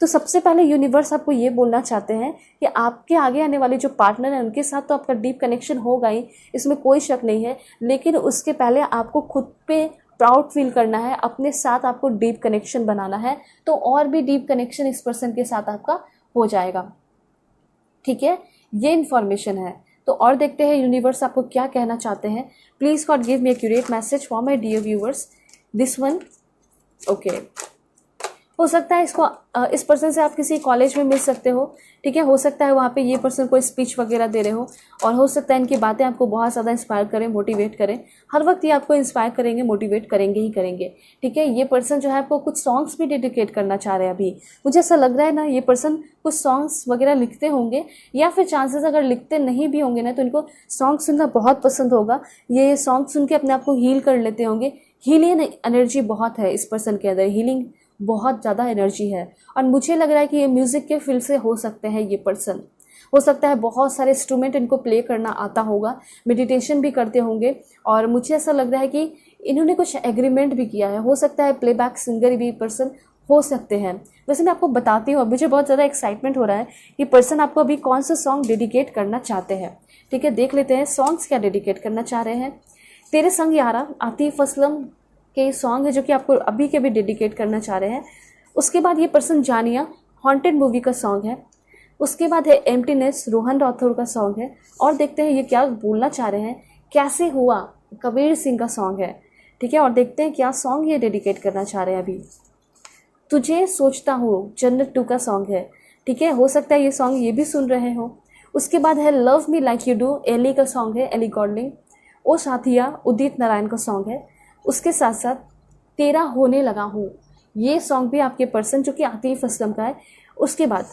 तो सबसे पहले यूनिवर्स आपको ये बोलना चाहते हैं कि आपके आगे आने वाले जो पार्टनर हैं उनके साथ तो आपका डीप कनेक्शन होगा ही, इसमें कोई शक नहीं है, लेकिन उसके पहले आपको खुद पे प्राउड फील करना है, अपने साथ आपको डीप कनेक्शन बनाना है, तो और भी डीप कनेक्शन इस पर्सन के साथ आपका हो जाएगा। ठीक है, ये इन्फॉर्मेशन है। तो और देखते हैं यूनिवर्स आपको क्या कहना चाहते हैं। Please God give me accurate message for my dear viewers. This one, okay. हो सकता है इस पर्सन से आप किसी कॉलेज में मिल सकते हो। ठीक है, हो सकता है वहाँ पे ये पर्सन कोई स्पीच वगैरह दे रहे हो, और हो सकता है इनकी बातें आपको बहुत ज़्यादा इंस्पायर करें, मोटिवेट करें। हर वक्त ये आपको इंस्पायर करेंगे, मोटिवेट करेंगे ही करेंगे। ठीक है, ये पर्सन जो है आपको कुछ सॉन्ग्स भी डेडिकेट करना चाह रहे हैं। अभी मुझे ऐसा लग रहा है ना, ये पर्सन कुछ सॉन्ग्स वगैरह लिखते होंगे, या फिर चांसेस अगर लिखते नहीं भी होंगे ना, तो इनको सॉन्ग सुनना बहुत पसंद होगा। ये सॉन्ग सुन के अपने आप को हील कर लेते होंगे। हीलिंग एनर्जी बहुत है इस पर्सन के अंदर, हीलिंग बहुत ज़्यादा एनर्जी है। और मुझे लग रहा है कि ये म्यूज़िक के फील्ड से हो सकते हैं ये पर्सन। हो सकता है बहुत सारे इंस्ट्रूमेंट इनको प्ले करना आता होगा, मेडिटेशन भी करते होंगे, और मुझे ऐसा लग रहा है कि इन्होंने कुछ एग्रीमेंट भी किया है। हो सकता है प्लेबैक सिंगर भी पर्सन हो सकते हैं। वैसे मैं आपको बताती हूँ, मुझे बहुत ज़्यादा एक्साइटमेंट हो रहा है कि पर्सन आपको अभी कौन सा सॉन्ग डेडिकेट करना चाहते हैं। ठीक है, देख लेते हैं सॉन्ग्स क्या डेडिकेट करना चाह रहे हैं। तेरे संग यारा आतिफ असलम के सॉन्ग है जो कि आपको अभी के भी डेडिकेट करना चाह रहे हैं। उसके बाद ये पर्सन जानिया हॉन्टेड मूवी का सॉन्ग है। उसके बाद है एम्प्टीनेस, रोहन राठौर का सॉन्ग है। और देखते हैं ये क्या बोलना चाह रहे हैं। कैसे हुआ, कबीर सिंह का सॉन्ग है। ठीक है, और देखते हैं क्या सॉन्ग ये डेडिकेट करना चाह रहे हैं अभी। तुझे सोचता हूँ, जन्नत 2 का सॉन्ग है। ठीक है, हो सकता है ये सॉन्ग ये भी सुन रहे हो। उसके बाद है love me like you do, Ellie का सॉन्ग है, एली गॉडलिंग। ओ साथिया, उदित नारायण का सॉन्ग है। उसके साथ साथ तेरा होने लगा हूँ, ये सॉन्ग भी आपके पर्सन जो कि आतिफ असलम का है। उसके बाद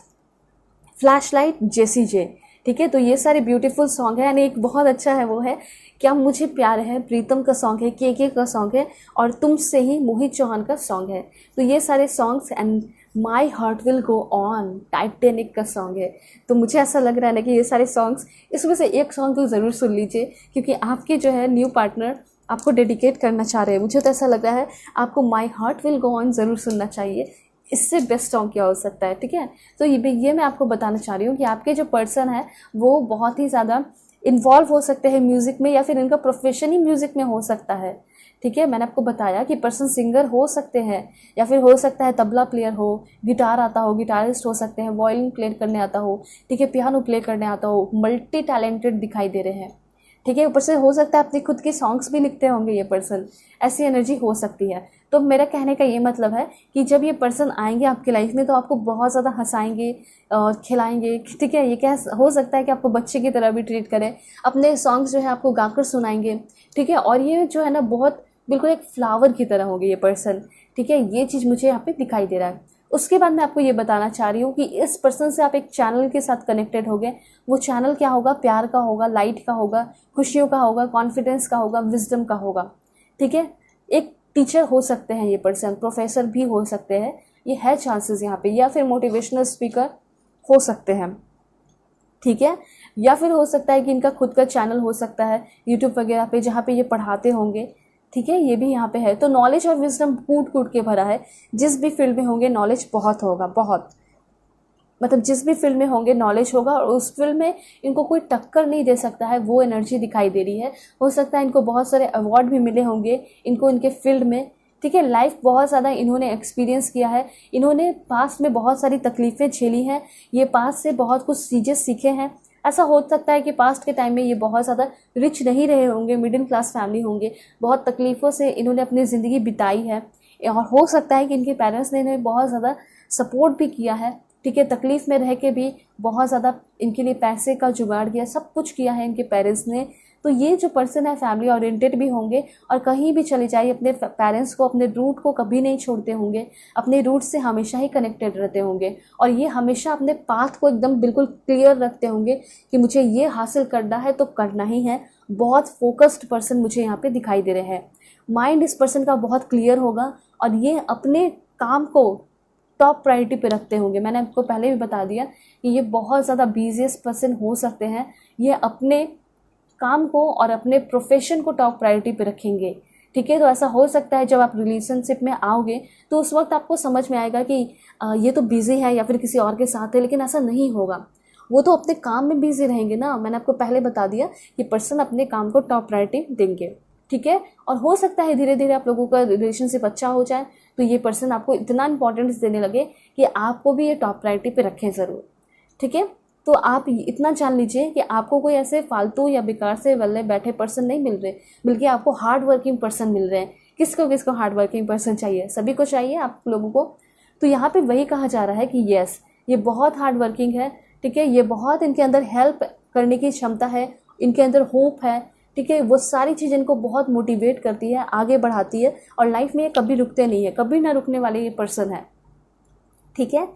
फ्लैशलाइट, जेसी जे। ठीक है, तो ये सारे ब्यूटीफुल सॉन्ग है। यानी एक बहुत अच्छा है वो है क्या मुझे प्यार है, प्रीतम का सॉन्ग है, के का सॉन्ग है, और तुमसे ही मोहित चौहान का सॉन्ग है। तो ये सारे songs, and my heart will go on, Titanic का सॉन्ग है। तो मुझे ऐसा लग रहा है ना कि ये सारे सॉन्ग्स, इसमें से एक सॉन्ग तो ज़रूर सुन लीजिए, क्योंकि आपके जो है न्यू पार्टनर आपको डेडिकेट करना चाह रहे हैं। मुझे तो ऐसा लग रहा है आपको my heart will go on ज़रूर सुनना चाहिए। इससे बेस्ट सॉन्ग क्या हो सकता है। ठीक है, तो ये मैं आपको बताना चाह रही हूँ कि आपके जो पर्सन है वो बहुत ही ज़्यादा इन्वॉल्व हो सकते हैं म्यूज़िक में, या फिर इनका प्रोफेशन ही म्यूज़िक में हो सकता है। ठीक है, मैंने आपको बताया कि पर्सन सिंगर हो सकते हैं, या फिर हो सकता है तबला प्लेयर हो, गिटार आता हो, गिटारिस्ट हो सकते हैं, वायलिन प्ले करने आता हो, ठीक है, पियानो प्ले करने आता हो, मल्टी टैलेंटेड दिखाई दे रहे हैं। ठीक है, ऊपर से हो सकता है अपने खुद के सॉन्ग्स भी लिखते होंगे ये पर्सन, ऐसी एनर्जी हो सकती है। तो मेरा कहने का ये मतलब है कि जब ये पर्सन आएंगे आपकी लाइफ में तो आपको बहुत ज़्यादा हंसाएंगे, खिलाएंगे। ठीक है, ये क्या हो सकता है कि आपको बच्चे की तरह भी ट्रीट करें, अपने सॉन्ग्स जो है आपको गाकर सुनाएंगे। ठीक है, और ये जो है ना बहुत बिल्कुल एक फ्लावर की तरह होगी ये पर्सन। ठीक है, ये चीज़ मुझे यहाँ पे दिखाई दे रहा है। उसके बाद मैं आपको ये बताना चाह रही हूँ कि इस पर्सन से आप एक चैनल के साथ कनेक्टेड हो गए। वो चैनल क्या होगा, प्यार का होगा, लाइट का होगा, खुशियों का होगा, कॉन्फिडेंस का होगा, विजडम का होगा। ठीक है, एक टीचर हो सकते हैं ये पर्सन, प्रोफेसर भी हो सकते हैं, ये है चांसेस यहाँ पे, या फिर मोटिवेशनल स्पीकर हो सकते हैं। ठीक है, या फिर हो सकता है कि इनका खुद का चैनल हो सकता है यूट्यूब वगैरह पे जहाँ पे ये पढ़ाते होंगे। ठीक है, ये भी यहाँ पे है। तो नॉलेज और विजडम कूट कूट के भरा है। जिस भी फील्ड में होंगे नॉलेज बहुत होगा, बहुत मतलब जिस भी फील्ड में होंगे नॉलेज होगा, और उस फील्ड में इनको कोई टक्कर नहीं दे सकता है, वो एनर्जी दिखाई दे रही है। हो सकता है इनको बहुत सारे अवार्ड भी मिले होंगे इनको इनके फील्ड में। ठीक है, लाइफ बहुत ज़्यादा इन्होंने एक्सपीरियंस किया है, इन्होंने पास्ट में बहुत सारी तकलीफ़ें झेली हैं, ये पास्ट से बहुत कुछ चीज़ें सीखे हैं। ऐसा हो सकता है कि पास्ट के टाइम में ये बहुत ज़्यादा रिच नहीं रहे होंगे, मिडिल क्लास फैमिली होंगे, बहुत तकलीफ़ों से इन्होंने अपनी ज़िंदगी बिताई है, और हो सकता है कि इनके पेरेंट्स ने इन्हें बहुत ज़्यादा सपोर्ट भी किया है। ठीक है, तकलीफ़ में रह के भी बहुत ज़्यादा इनके लिए पैसे का जुगाड़ किया, सब कुछ किया है इनके पेरेंट्स ने। तो ये जो पर्सन है फैमिली ओरिएंटेड भी होंगे, और कहीं भी चले जाइए अपने पेरेंट्स को, अपने रूट को कभी नहीं छोड़ते होंगे, अपने रूट से हमेशा ही कनेक्टेड रहते होंगे, और ये हमेशा अपने पाथ को एकदम बिल्कुल क्लियर रखते होंगे कि मुझे ये हासिल करना है तो करना ही है। बहुत फोकस्ड पर्सन मुझे यहाँ पे दिखाई दे रहे हैं। माइंड इस पर्सन का बहुत क्लियर होगा, और ये अपने काम को टॉप प्रायोरिटी पे रखते होंगे। मैंने आपको पहले भी बता दिया कि ये बहुत ज़्यादा बिजीएस्ट पर्सन हो सकते हैं। ये अपने काम को और अपने प्रोफेशन को टॉप प्रायोरिटी पे रखेंगे। ठीक है। तो ऐसा हो सकता है जब आप रिलेशनशिप में आओगे तो उस वक्त आपको समझ में आएगा कि ये तो बिजी है या फिर किसी और के साथ है, लेकिन ऐसा नहीं होगा। वो तो अपने काम में बिजी रहेंगे ना। मैंने आपको पहले बता दिया कि पर्सन अपने काम को टॉप प्रायोरिटी देंगे, ठीक है। और हो सकता है धीरे धीरे आप लोगों का रिलेशनशिप अच्छा हो जाए तो ये पर्सन आपको इतना इंपॉर्टेंस देने लगे कि आपको भी ये टॉप प्रायोरिटी पे रखें ज़रूर, ठीक है। तो आप इतना जान लीजिए कि आपको कोई ऐसे फालतू या बेकार से वल्ले बैठे पर्सन नहीं मिल रहे, बल्कि आपको हार्ड वर्किंग पर्सन मिल रहे हैं। किसको हार्ड वर्किंग पर्सन चाहिए? सभी को चाहिए आप लोगों को। तो यहाँ पे वही कहा जा रहा है कि यस, ये बहुत हार्ड वर्किंग है, ठीक है। ये बहुत इनके अंदर हेल्प करने की क्षमता है, इनके अंदर होप है, ठीक है। वो सारी चीज़ इनको बहुत मोटिवेट करती है, आगे बढ़ाती है, और लाइफ में ये कभी रुकते नहीं है, कभी ना रुकने वाले ये पर्सन है, ठीक है।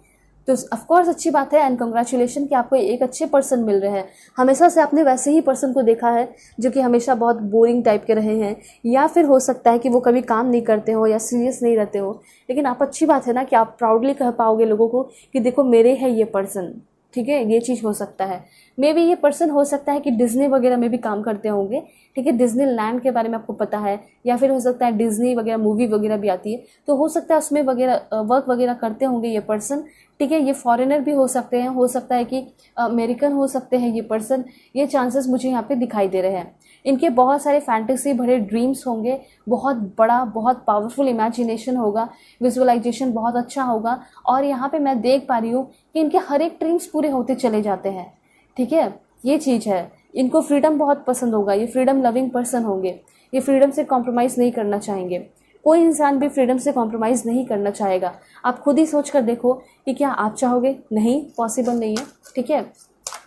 तो ऑफकोर्स अच्छी बात है एंड कंग्रेचुलेशन कि आपको एक अच्छे पर्सन मिल रहे हैं। हमेशा से आपने वैसे ही पर्सन को देखा है जो कि हमेशा बहुत बोरिंग टाइप के रहे हैं, या फिर हो सकता है कि वो कभी काम नहीं करते हो या सीरियस नहीं रहते हो, लेकिन आप अच्छी बात है ना कि आप प्राउडली कह पाओगे लोगों को कि देखो मेरे है ये पर्सन, ठीक है। ये चीज़ हो सकता है। मे बी ये पर्सन हो सकता है कि डिज्नी वगैरह में भी काम करते होंगे, ठीक है। डिज्नी लैंड के बारे में आपको पता है, या फिर हो सकता है डिज्नी वगैरह मूवी वगैरह भी आती है, तो हो सकता है उसमें वगैरह वर्क वगैरह करते होंगे ये पर्सन, ठीक है। ये फॉरेनर भी हो सकते हैं, हो सकता है कि अमेरिकन हो सकते हैं ये पर्सन। ये चांसेस मुझे यहाँ पे दिखाई दे रहे हैं। इनके बहुत सारे फैंटेसी भरे ड्रीम्स होंगे, बहुत बड़ा, बहुत पावरफुल इमेजिनेशन होगा, विजुअलाइजेशन बहुत अच्छा होगा, और यहाँ पे मैं देख पा रही हूँ कि इनके हर एक ड्रीम्स पूरे होते चले जाते हैं, ठीक है। ये चीज़ है। इनको फ्रीडम बहुत पसंद होगा, ये फ्रीडम लविंग पर्सन होंगे, ये फ्रीडम से कॉम्प्रोमाइज़ नहीं करना चाहेंगे। कोई इंसान भी फ्रीडम से कॉम्प्रोमाइज़ नहीं करना चाहेगा। आप खुद ही सोच कर देखो कि क्या आप चाहोगे? नहीं, पॉसिबल नहीं है, ठीक है।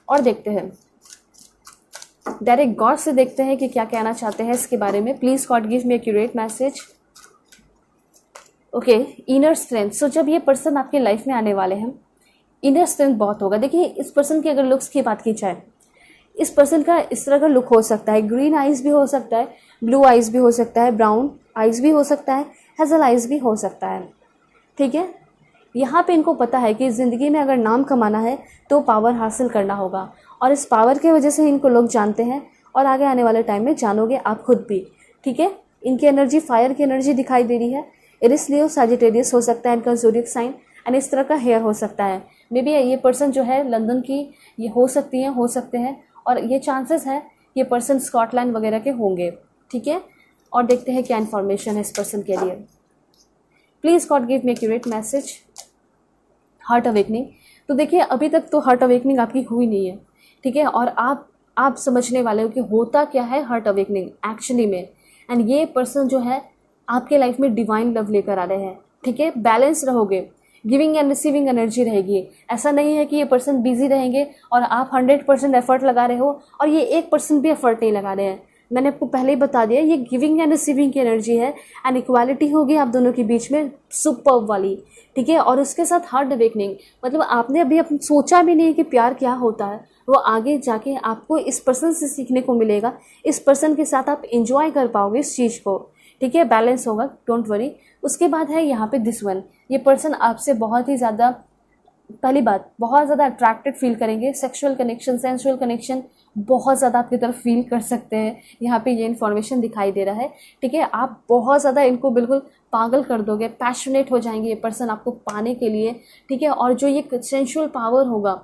और देखते हैं, डायरेक्ट गॉड से देखते हैं कि क्या कहना चाहते हैं इसके बारे में। Please God give me accurate message. Okay, inner strength. So जब ये पर्सन आपके लाइफ में आने वाले हैं, इनर स्ट्रेंथ बहुत होगा। देखिए, इस पर्सन की अगर लुक्स की बात की जाए, इस पर्सन का इस तरह का लुक हो सकता है। ग्रीन आइज़ भी हो सकता है, ब्लू आइज़ भी हो सकता है, ब्राउन आइज़ भी हो सकता है, हेज़ल आइज़ भी हो सकता है, ठीक है। यहाँ पे इनको पता है कि ज़िंदगी में अगर नाम कमाना है तो पावर हासिल करना होगा, और इस पावर की वजह से इनको लोग जानते हैं, और आगे आने वाले टाइम में जानोगे आप खुद भी, ठीक है। इनकी एनर्जी फायर की एनर्जी दिखाई दे रही है। एरिस, लियो, सजिटेरियस हो सकता है इनका ज़ोडिएक साइन, एंड इस तरह का हेयर हो सकता है। मे बी ये पर्सन जो है लंदन की ये हो सकते हैं, और ये चांसेस है ये पर्सन स्कॉटलैंड वगैरह के होंगे, ठीक है। और देखते हैं क्या इन्फॉर्मेशन है इस पर्सन के लिए। Please God give me accurate message. Heart awakening. तो देखिए, अभी तक तो हार्ट अवेकनिंग आपकी हुई नहीं है, ठीक है। और आप समझने वाले हो कि होता क्या है हार्ट अवेकनिंग एक्चुअली में। एंड ये पर्सन जो है आपके लाइफ में डिवाइन लव लेकर आ रहे हैं, ठीक है। बैलेंस रहोगे, गिविंग एंड रिसीविंग एनर्जी रहेगी। ऐसा नहीं है कि ये पर्सन बिजी रहेंगे और आप 100% एफर्ट लगा रहे हो और ये 1% भी एफर्ट नहीं लगा रहे हैं। मैंने आपको पहले ही बता दिया, ये गिविंग एंड रिसीविंग की एनर्जी है, एंड इक्वालिटी होगी आप दोनों के बीच में, सुपर्ब वाली, ठीक है। और उसके साथ हार्ट अवेकनिंग, मतलब आपने अभी सोचा भी नहीं कि प्यार क्या होता है, वो आगे जाके आपको इस पर्सन से सीखने को मिलेगा। इस पर्सन के साथ आप एंजॉय कर पाओगे इस चीज़ को, ठीक है। बैलेंस होगा, डोंट वरी। उसके बाद है यहाँ पे दिस वन। ये पर्सन आपसे बहुत ही ज़्यादा, पहली बात, बहुत ज़्यादा अट्रैक्टेड फील करेंगे। सेक्सुअल कनेक्शन, सेंसुअल कनेक्शन बहुत ज़्यादा आपकी तरफ फील कर सकते हैं। यहाँ पे ये इन्फॉर्मेशन दिखाई दे रहा है, ठीक है। आप बहुत ज़्यादा इनको बिल्कुल पागल कर दोगे, पैशनेट हो जाएंगे ये पर्सन आपको पाने के लिए, ठीक है। और जो ये सेंसुअल पावर होगा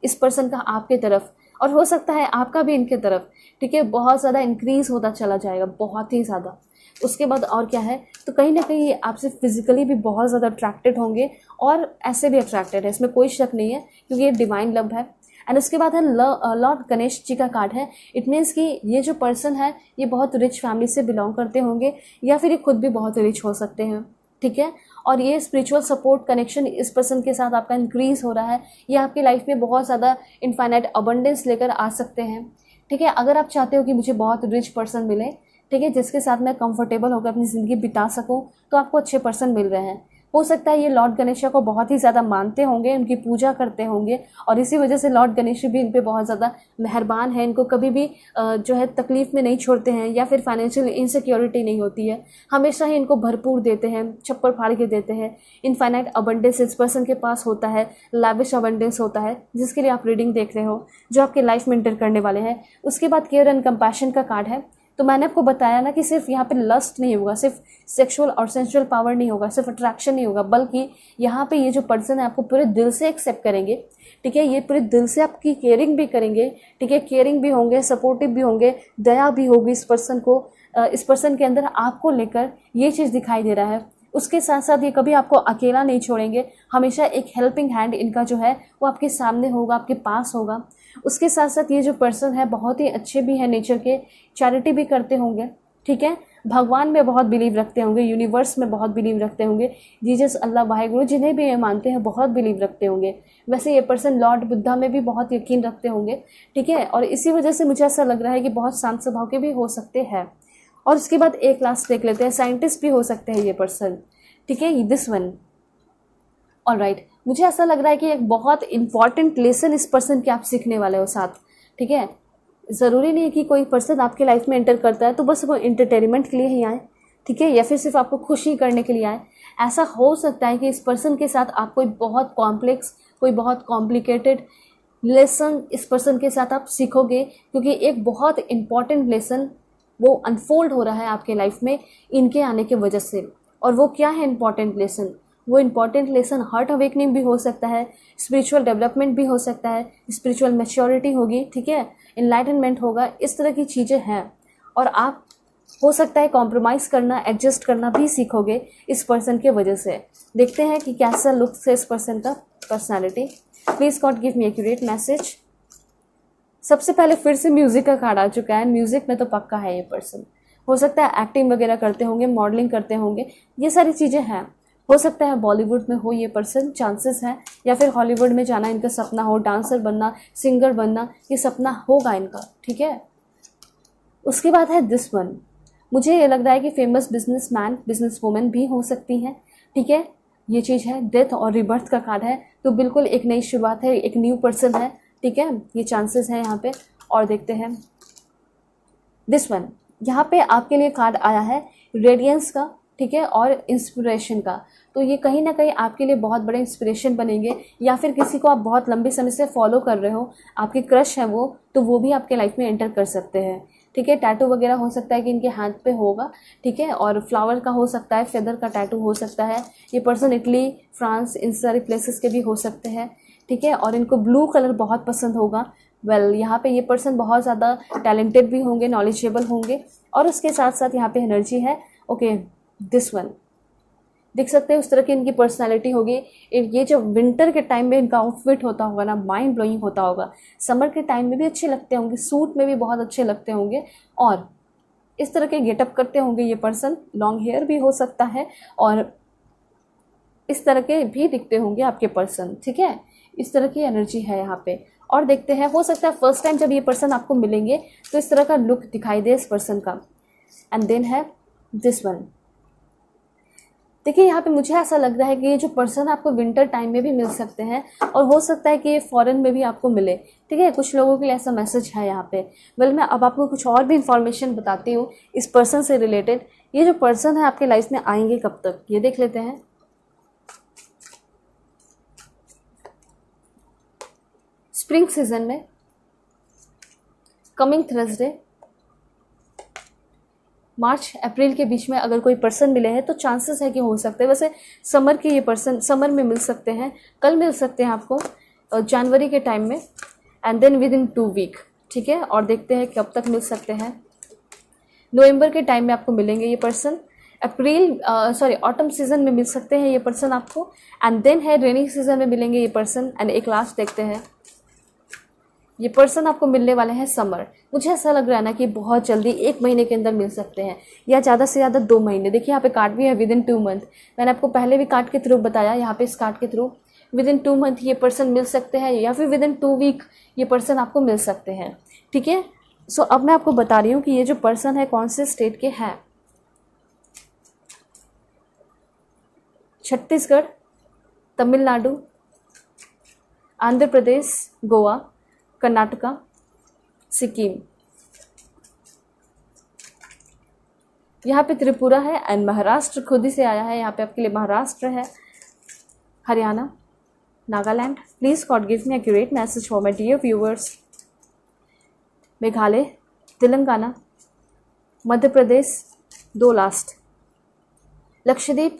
इस पर्सन का आपके तरफ, और हो सकता है आपका भी इनके तरफ, ठीक है, बहुत ज़्यादा इंक्रीज़ होता चला जाएगा, बहुत ही ज़्यादा। उसके बाद और क्या है, तो कहीं ना कहीं आपसे फिजिकली भी बहुत ज़्यादा अट्रैक्टेड होंगे, और ऐसे भी अट्रैक्टेड है, इसमें कोई शक नहीं है, क्योंकि ये डिवाइन लव है। एंड उसके बाद है लॉर्ड गणेश जी का कार्ड है। इट मीन्स कि ये जो पर्सन है ये बहुत रिच फैमिली से बिलोंग करते होंगे, या फिर ये खुद भी बहुत रिच हो सकते हैं, ठीक है। और ये स्पिरिचुअल सपोर्ट कनेक्शन इस पर्सन के साथ आपका इंक्रीज़ हो रहा है। ये आपकी लाइफ में बहुत ज़्यादा इनफाइनाइट अबंडेंस लेकर आ सकते हैं, ठीक है। अगर आप चाहते हो कि मुझे बहुत रिच पर्सन मिले, ठीक है, जिसके साथ मैं कंफर्टेबल होकर अपनी ज़िंदगी बिता सकूं, तो आपको अच्छे पर्सन मिल रहे हैं। हो सकता है ये लॉर्ड गणेश को बहुत ही ज़्यादा मानते होंगे, उनकी पूजा करते होंगे, और इसी वजह से लॉर्ड गणेश भी इन पे बहुत ज़्यादा मेहरबान है। इनको कभी भी जो है तकलीफ़ में नहीं छोड़ते हैं, या फिर फाइनेंशियल इनसिक्योरिटी नहीं होती है, हमेशा ही इनको भरपूर देते हैं, छप्पर फाड़ के देते हैं। इनफाइनाइट अबंडेंस इस पर्सन के पास होता है, लैविश अबंडेंस होता है, जिसके लिए आप रीडिंग देख रहे हो, जो आपके लाइफ में इंटर करने वाले हैं। उसके बाद केयर एंड कंपैशन का कार्ड है। तो मैंने आपको बताया ना कि सिर्फ यहाँ पे लस्ट नहीं होगा, सिर्फ सेक्सुअल और सेंसुअल पावर नहीं होगा, सिर्फ अट्रैक्शन नहीं होगा, बल्कि यहाँ पे ये जो पर्सन है आपको पूरे दिल से एक्सेप्ट करेंगे, ठीक है। ये पूरे दिल से आपकी केयरिंग भी करेंगे, ठीक है, केयरिंग भी होंगे, सपोर्टिव भी होंगे, दया भी होगी इस पर्सन को, इस पर्सन के अंदर आपको लेकर ये चीज़ दिखाई दे रहा है। उसके साथ साथ ये कभी आपको अकेला नहीं छोड़ेंगे, हमेशा एक हेल्पिंग हैंड इनका जो है वो आपके सामने होगा, आपके पास होगा। उसके साथ साथ ये जो पर्सन है बहुत ही अच्छे भी हैं नेचर के, चैरिटी भी करते होंगे, ठीक है, भगवान में बहुत बिलीव रखते होंगे, यूनिवर्स में बहुत बिलीव रखते होंगे, जीसस, अल्लाह, वाहेगुरु, जिन्हें भी ये मानते हैं बहुत बिलीव रखते होंगे। वैसे ये पर्सन लॉर्ड बुद्धा में भी बहुत यकीन रखते होंगे, ठीक है, और इसी वजह से मुझे ऐसा लग रहा है कि बहुत शांत स्वभाव के भी हो सकते हैं। और उसके बाद एक लास्ट देख लेते हैं, साइंटिस्ट भी हो सकते हैं ये पर्सन, ठीक है, दिस वन। ऑलराइट, मुझे ऐसा लग रहा है कि एक बहुत इंपॉर्टेंट लेसन इस पर्सन के आप सीखने वाले हो साथ, ठीक है। ज़रूरी नहीं है कि कोई पर्सन आपके लाइफ में एंटर करता है तो बस वो एंटरटेनमेंट के लिए ही आए, ठीक है, या फिर सिर्फ आपको खुशी करने के लिए आए। ऐसा हो सकता है कि इस पर्सन के साथ आप कोई बहुत कॉम्प्लेक्स, कोई बहुत कॉम्प्लिकेटेड लेसन इस पर्सन के साथ आप सीखोगे, क्योंकि एक बहुत इंपॉर्टेंट लेसन वो अनफोल्ड हो रहा है आपके लाइफ में इनके आने की वजह से। और वो क्या है इंपॉर्टेंट लेसन? वो इंपॉर्टेंट लेसन हार्ट अवेकनिंग भी हो सकता है, स्पिरिचुअल डेवलपमेंट भी हो सकता है, स्पिरिचुअल मैच्योरिटी होगी, ठीक है, इनलाइटनमेंट होगा, इस तरह की चीज़ें हैं। और आप हो सकता है कॉम्प्रोमाइज़ करना, एडजस्ट करना भी सीखोगे इस पर्सन के वजह से। देखते हैं कि कैसा लुक है इस पर्सन का personality. Please God give me accurate message. सबसे पहले फिर से म्यूज़िक का कार्ड आ चुका है, म्यूज़िक में तो पक्का है ये पर्सन। हो सकता है एक्टिंग वगैरह करते होंगे, मॉडलिंग करते होंगे, ये सारी चीज़ें हैं। हो सकता है बॉलीवुड में हो ये पर्सन, चांसेस हैं, या फिर हॉलीवुड में जाना इनका सपना हो, डांसर बनना, सिंगर बनना, ये सपना होगा इनका, ठीक है। उसके बाद है दिस वन। मुझे ये लग रहा है कि फेमस बिजनेसमैन, बिजनेस वूमेन भी हो सकती हैं, ठीक है। ये चीज़ है, डेथ और रिबर्थ का कार्ड है, तो बिल्कुल एक नई शुरुआत है, एक न्यू पर्सन है, ठीक है, ये चांसेस हैं यहाँ पे। और देखते हैं दिस वन। यहाँ पे आपके लिए कार्ड आया है रेडियंस का, ठीक है, और इंस्पिरेशन का। तो ये कहीं ना कहीं आपके लिए बहुत बड़े इंस्पिरेशन बनेंगे, या फिर किसी को आप बहुत लंबे समय से फॉलो कर रहे हो, आपके क्रश है वो, तो वो भी आपके लाइफ में एंटर कर सकते हैं, ठीक है। टैटू वगैरह हो सकता है कि इनके हाथ पे होगा, ठीक है, और फ्लावर का हो सकता है, फेदर का टैटू हो सकता है। ये पर्सन इटली, फ्रांस, इन सारे प्लेसेस के भी हो सकते हैं, ठीक है, और इनको ब्लू कलर बहुत पसंद होगा। यहाँ पे ये पर्सन बहुत ज़्यादा टैलेंटेड भी होंगे, नॉलेजेबल होंगे, और उसके साथ साथ यहाँ पे एनर्जी है। ओके, दिस वन देख सकते हैं, उस तरह की इनकी पर्सनालिटी होगी। ये जो विंटर के टाइम में इनका आउटफिट होता होगा ना, माइंड ब्लोइंग होता होगा। समर के टाइम में भी अच्छे लगते होंगे, सूट में भी बहुत अच्छे लगते होंगे, और इस तरह के गेटअप करते होंगे ये पर्सन। लॉन्ग हेयर भी हो सकता है, और इस तरह के भी दिखते होंगे आपके पर्सन, ठीक है। इस तरह की एनर्जी है यहाँ पे। और देखते हैं, हो सकता है फर्स्ट टाइम जब ये पर्सन आपको मिलेंगे तो इस तरह का लुक दिखाई दे इस पर्सन का। एंड देन है दिस वन। देखिए, यहाँ पे मुझे ऐसा लग रहा है कि ये जो पर्सन आपको विंटर टाइम में भी मिल सकते हैं, और हो सकता है कि ये फॉरेन में भी आपको मिले, ठीक है। कुछ लोगों के लिए ऐसा मैसेज है यहाँ पे। मैं अब आपको कुछ और भी इंफॉर्मेशन बताती हूँ इस पर्सन से रिलेटेड। ये जो पर्सन है आपके लाइफ में आएंगे कब तक, ये देख लेते हैं। स्प्रिंग सीजन में, कमिंग थर्सडे, मार्च अप्रैल के बीच में अगर कोई पर्सन मिले हैं तो चांसेस है कि हो सकते हैं। वैसे समर के ये पर्सन समर में मिल सकते हैं, कल मिल सकते हैं आपको, जनवरी के टाइम में, and then within 2 week, ठीक है। और देखते हैं कब तक मिल सकते हैं। नवंबर के टाइम में आपको मिलेंगे ये पर्सन। ऑटम सीजन में मिल सकते हैं ये पर्सन आपको, एंड देन है रेनी सीजन में मिलेंगे ये पर्सन। एंड एक लास्ट देखते हैं, ये पर्सन आपको मिलने वाले हैं समर। मुझे ऐसा लग रहा है ना कि बहुत जल्दी 1 महीने के अंदर मिल सकते हैं, या ज़्यादा से ज़्यादा 2 महीने। देखिए यहाँ पे कार्ड भी है विद इन 2 मंथ। मैंने आपको पहले भी कार्ड के थ्रू बताया, यहाँ पे इस कार्ड के थ्रू विद इन 2 मंथ ये पर्सन मिल सकते हैं, या फिर विद इन 2 वीक ये पर्सन आपको मिल सकते हैं, ठीक है। सो अब मैं आपको बता रही हूँ कि ये जो पर्सन है कौन से स्टेट के हैं। छत्तीसगढ़, तमिलनाडु, आंध्र प्रदेश, गोवा, कर्नाटका, सिक्किम, यहाँ पे त्रिपुरा है, एंड महाराष्ट्र खुद ही से आया है। यहाँ पे आपके लिए महाराष्ट्र है, Haryana, Nagaland. Please God give me accurate message for my dear viewers. Meghalaya, Telangana, Madhya Pradesh, 2 last, Lakshadweep,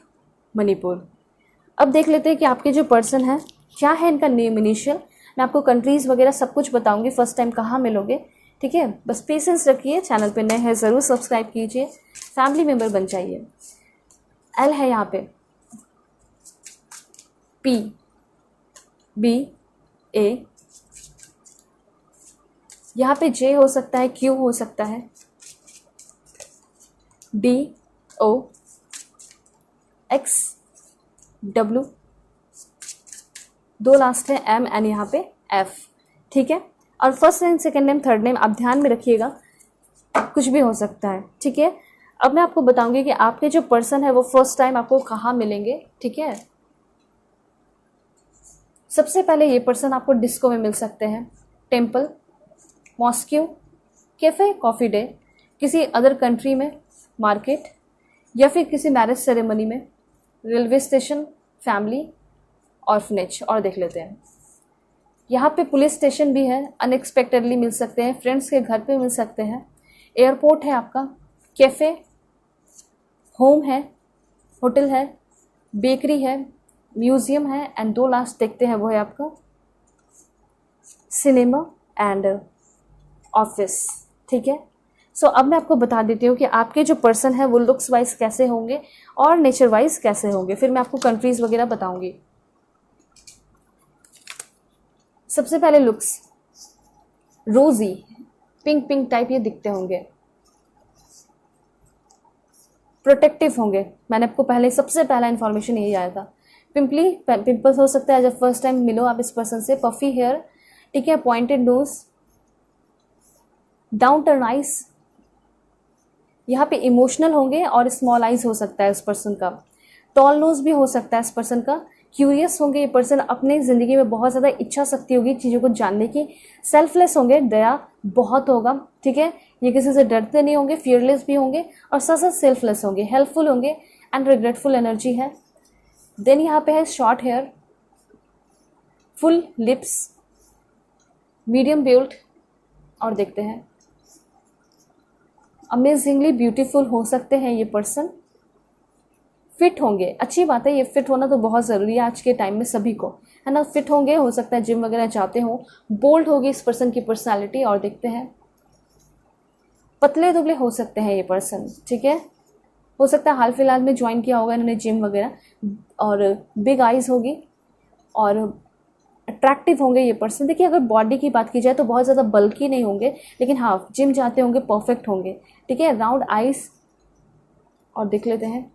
Manipur. अब देख लेते हैं कि आपके जो पर्सन है क्या है इनका नेम इनिशियल। मैं आपको कंट्रीज़ वगैरह सब कुछ बताऊंगी, फर्स्ट टाइम कहाँ मिलोगे, ठीक है। बस पेशेंस रखिए, चैनल पे नए हैं ज़रूर सब्सक्राइब कीजिए, फैमिली मेम्बर बन जाइए। एल है यहाँ पे, पी, बी, ए, यहाँ पे जे हो सकता है, क्यू हो सकता है, डी, ओ, एक्स, डब्ल्यू, 2 लास्ट है, एम, एन, यहाँ पे एफ, ठीक है। और first name, second name, third name आप ध्यान में रखिएगा, कुछ भी हो सकता है, ठीक है। अब मैं आपको बताऊंगी कि आपके जो पर्सन है वो फर्स्ट टाइम आपको कहाँ मिलेंगे, ठीक है। सबसे पहले ये पर्सन आपको डिस्को में मिल सकते हैं, temple, mosque, cafe, coffee day, किसी अदर कंट्री में, मार्केट, या फिर किसी मैरिज सेरेमनी में, रेलवे स्टेशन, फैमिली, ऑर्फनेज। और देख लेते हैं, यहाँ पे पुलिस स्टेशन भी है, अनएक्सपेक्टेडली मिल सकते हैं, फ्रेंड्स के घर पे मिल सकते हैं, एयरपोर्ट है आपका, कैफ़े, होम है, होटल है, बेकरी है, म्यूज़ियम है, एंड 2 लास्ट देखते हैं वो है आपका सिनेमा एंड ऑफिस, ठीक है। सो अब मैं आपको बता देती हूँ कि आपके जो पर्सन है वो लुक्स वाइज कैसे होंगे और नेचर वाइज कैसे होंगे, फिर मैं आपको कंट्रीज़ वगैरह बताऊंगी। सबसे पहले लुक्स, रोजी, पिंक पिंक टाइप ये दिखते होंगे, प्रोटेक्टिव होंगे, मैंने आपको पहले सबसे पहला इन्फॉर्मेशन यही आया था। पिंपल्स हो सकता है जब फर्स्ट टाइम मिलो आप इस पर्सन से, पफी हेयर, ठीक है, pointed nose, down turn eyes, यहाँ पे इमोशनल होंगे और स्मॉल आइज हो सकता है इस पर्सन का, टॉल नोज भी हो सकता है इस पर्सन का, क्यूरियस होंगे ये पर्सन, अपने ज़िंदगी में बहुत ज़्यादा इच्छा शक्ति होगी चीज़ों को जानने की, सेल्फलेस होंगे, दया बहुत होगा, ठीक है, ये किसी से डरते नहीं होंगे, फियरलेस भी होंगे और साथ साथ सेल्फलेस होंगे, हेल्पफुल होंगे एंड रिग्रेटफुल एनर्जी है। देन यहाँ पे है short hair, full lips, medium build, और देखते हैं अमेजिंगली ब्यूटीफुल हो सकते हैं ये पर्सन, फिट होंगे, अच्छी बात है, ये फिट होना तो बहुत ज़रूरी है आज के टाइम में सभी को, है ना, फिट होंगे, हो सकता है जिम वगैरह जाते हो, बोल्ड होगी इस पर्सन की पर्सनालिटी। और देखते हैं पतले दुबले हो सकते हैं ये पर्सन, ठीक है, हो सकता है हाल फिलहाल में ज्वाइन किया होगा इन्होंने जिम वगैरह, और बिग आइज़ होगी और अट्रैक्टिव होंगे ये पर्सन। देखिए अगर बॉडी की बात की जाए तो बहुत ज़्यादा बल्की नहीं होंगे, लेकिन हाँ जिम जाते होंगे, परफेक्ट होंगे, ठीक है, राउंड आइज। और देख लेते हैं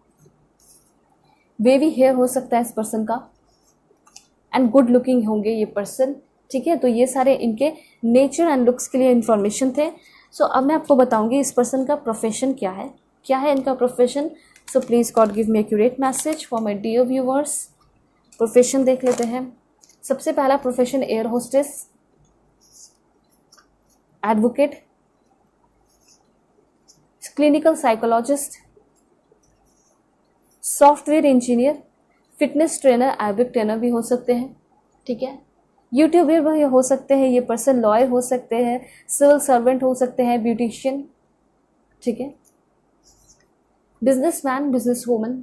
वेवी हेयर हो सकता है इस पर्सन का, एंड गुड लुकिंग होंगे ये पर्सन, ठीक है। तो ये सारे इनके नेचर एंड लुक्स के लिए इन्फॉर्मेशन थे। सो अब मैं आपको बताऊंगी इस पर्सन का प्रोफेशन क्या है इनका profession. So please God give me accurate message for my dear viewers. Profession देख लेते हैं। सबसे पहला profession air hostess, advocate, clinical psychologist, software engineer, fitness trainer, Arabic trainer भी हो सकते हैं, ठीक है, यूट्यूबर भी हो सकते हैं ये पर्सन, लॉयर हो सकते हैं, सिविल सर्वेंट हो सकते हैं, ब्यूटिशियन, ठीक है, businessman, business woman,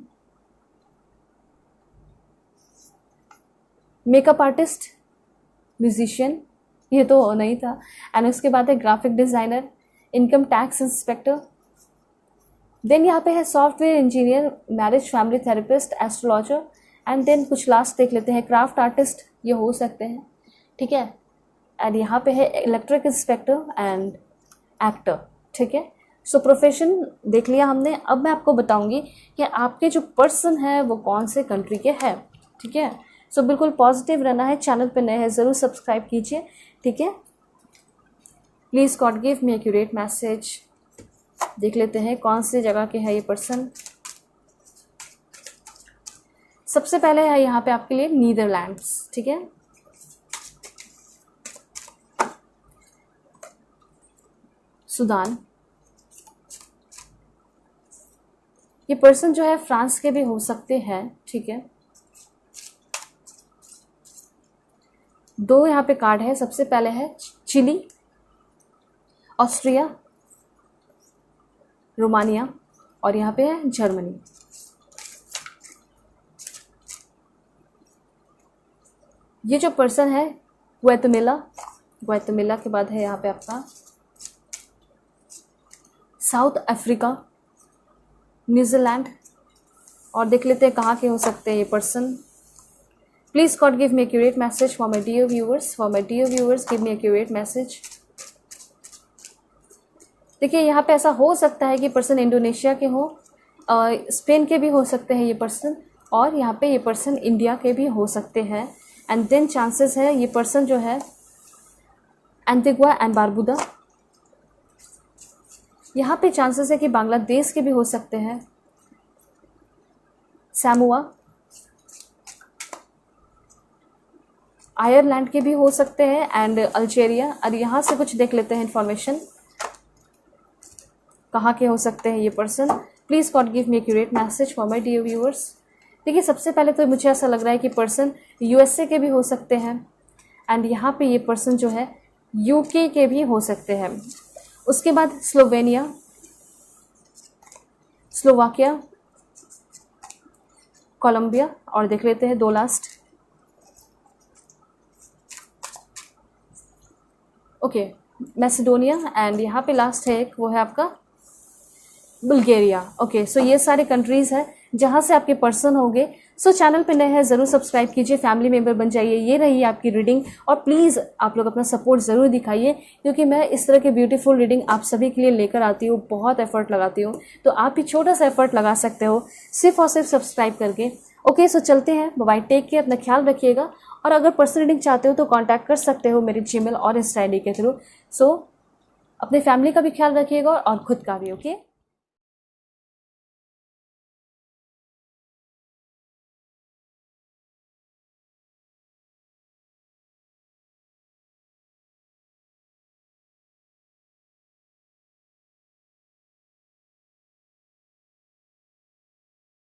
makeup artist, musician, ये तो नहीं था, एंड उसके बाद है graphic designer, income tax inspector. Then यहाँ पे है software engineer, marriage family therapist, astrologer, and then कुछ लास्ट देख लेते हैं क्राफ्ट आर्टिस्ट, ये हो सकते हैं, ठीक है, एंड यहाँ पे है इलेक्ट्रिक इंस्पेक्टर एंड एक्टर, ठीक है। सो प्रोफेशन देख लिया हमने। अब मैं आपको बताऊंगी कि आपके जो पर्सन है वो कौन से कंट्री के हैं, ठीक है। सो बिल्कुल पॉजिटिव रहना है, चैनल पे नए हैं ज़रूर सब्सक्राइब कीजिए, ठीक है। Please God give me accurate message. देख लेते हैं कौन सी जगह के है ये पर्सन। सबसे पहले है यहाँ पे आपके लिए नीदरलैंड्स, ठीक है, सूडान। ये पर्सन जो है फ्रांस के भी हो सकते हैं, ठीक है। 2 यहाँ पे कार्ड है। सबसे पहले है चिली, ऑस्ट्रिया, रोमानिया, और यहाँ पे है जर्मनी। ये जो पर्सन है ग्वातेमाला के बाद है यहाँ पे आपका साउथ अफ्रीका, न्यूजीलैंड, और देख लेते हैं कहाँ के हो सकते हैं ये person. Please God give me accurate message for my dear viewers, give me accurate message. देखिए यहाँ पे ऐसा हो सकता है कि पर्सन इंडोनेशिया के हो, स्पेन के भी हो सकते हैं ये पर्सन, और यहाँ पे ये पर्सन इंडिया के भी हो सकते हैं। एंड देन चांसेस है ये पर्सन जो है एंटीगुआ एंड बारबुदा, यहाँ पे चांसेस है कि बांग्लादेश के भी हो सकते हैं, सैमुआ, आयरलैंड के भी हो सकते हैं, एंड अल्जेरिया। और यहाँ से कुछ देख लेते हैं इन्फॉर्मेशन कहाँ के हो सकते हैं ये person. Please God give me accurate message for my dear viewers. देखिए सबसे पहले तो मुझे ऐसा लग रहा है कि पर्सन यूएसए के भी हो सकते हैं, एंड यहाँ पे ये पर्सन जो है यूके के भी हो सकते हैं। उसके बाद स्लोवेनिया, स्लोवाकिया, कोलंबिया, और देख लेते हैं 2 लास्ट। ओके, मैसेडोनिया, एंड यहाँ पे लास्ट है एक, वो है आपका बुल्गारिया। ओके, सो ये सारे कंट्रीज़ हैं जहाँ से आपके पर्सन होंगे। सो चैनल पे नए हैं ज़रूर सब्सक्राइब कीजिए, फैमिली मेम्बर बन जाइए। ये रही आपकी रीडिंग, और प्लीज़ आप लोग अपना सपोर्ट ज़रूर दिखाइए, क्योंकि मैं इस तरह के ब्यूटीफुल रीडिंग आप सभी के लिए लेकर आती हूँ, बहुत एफर्ट लगाती हूँ। तो आप भी छोटा सा एफर्ट लगा सकते हो सिर्फ और सिर्फ सब्सक्राइब करके। ओके, सो चलते हैं, बाय, टेक केयर, अपना ख्याल रखिएगा। और अगर पर्सनल रीडिंग चाहते हो तो कॉन्टैक्ट कर सकते हो मेरी जीमेल और इंस्टा ID के थ्रू। सो अपने फैमिली का भी ख्याल रखिएगा और खुद का भी। ओके।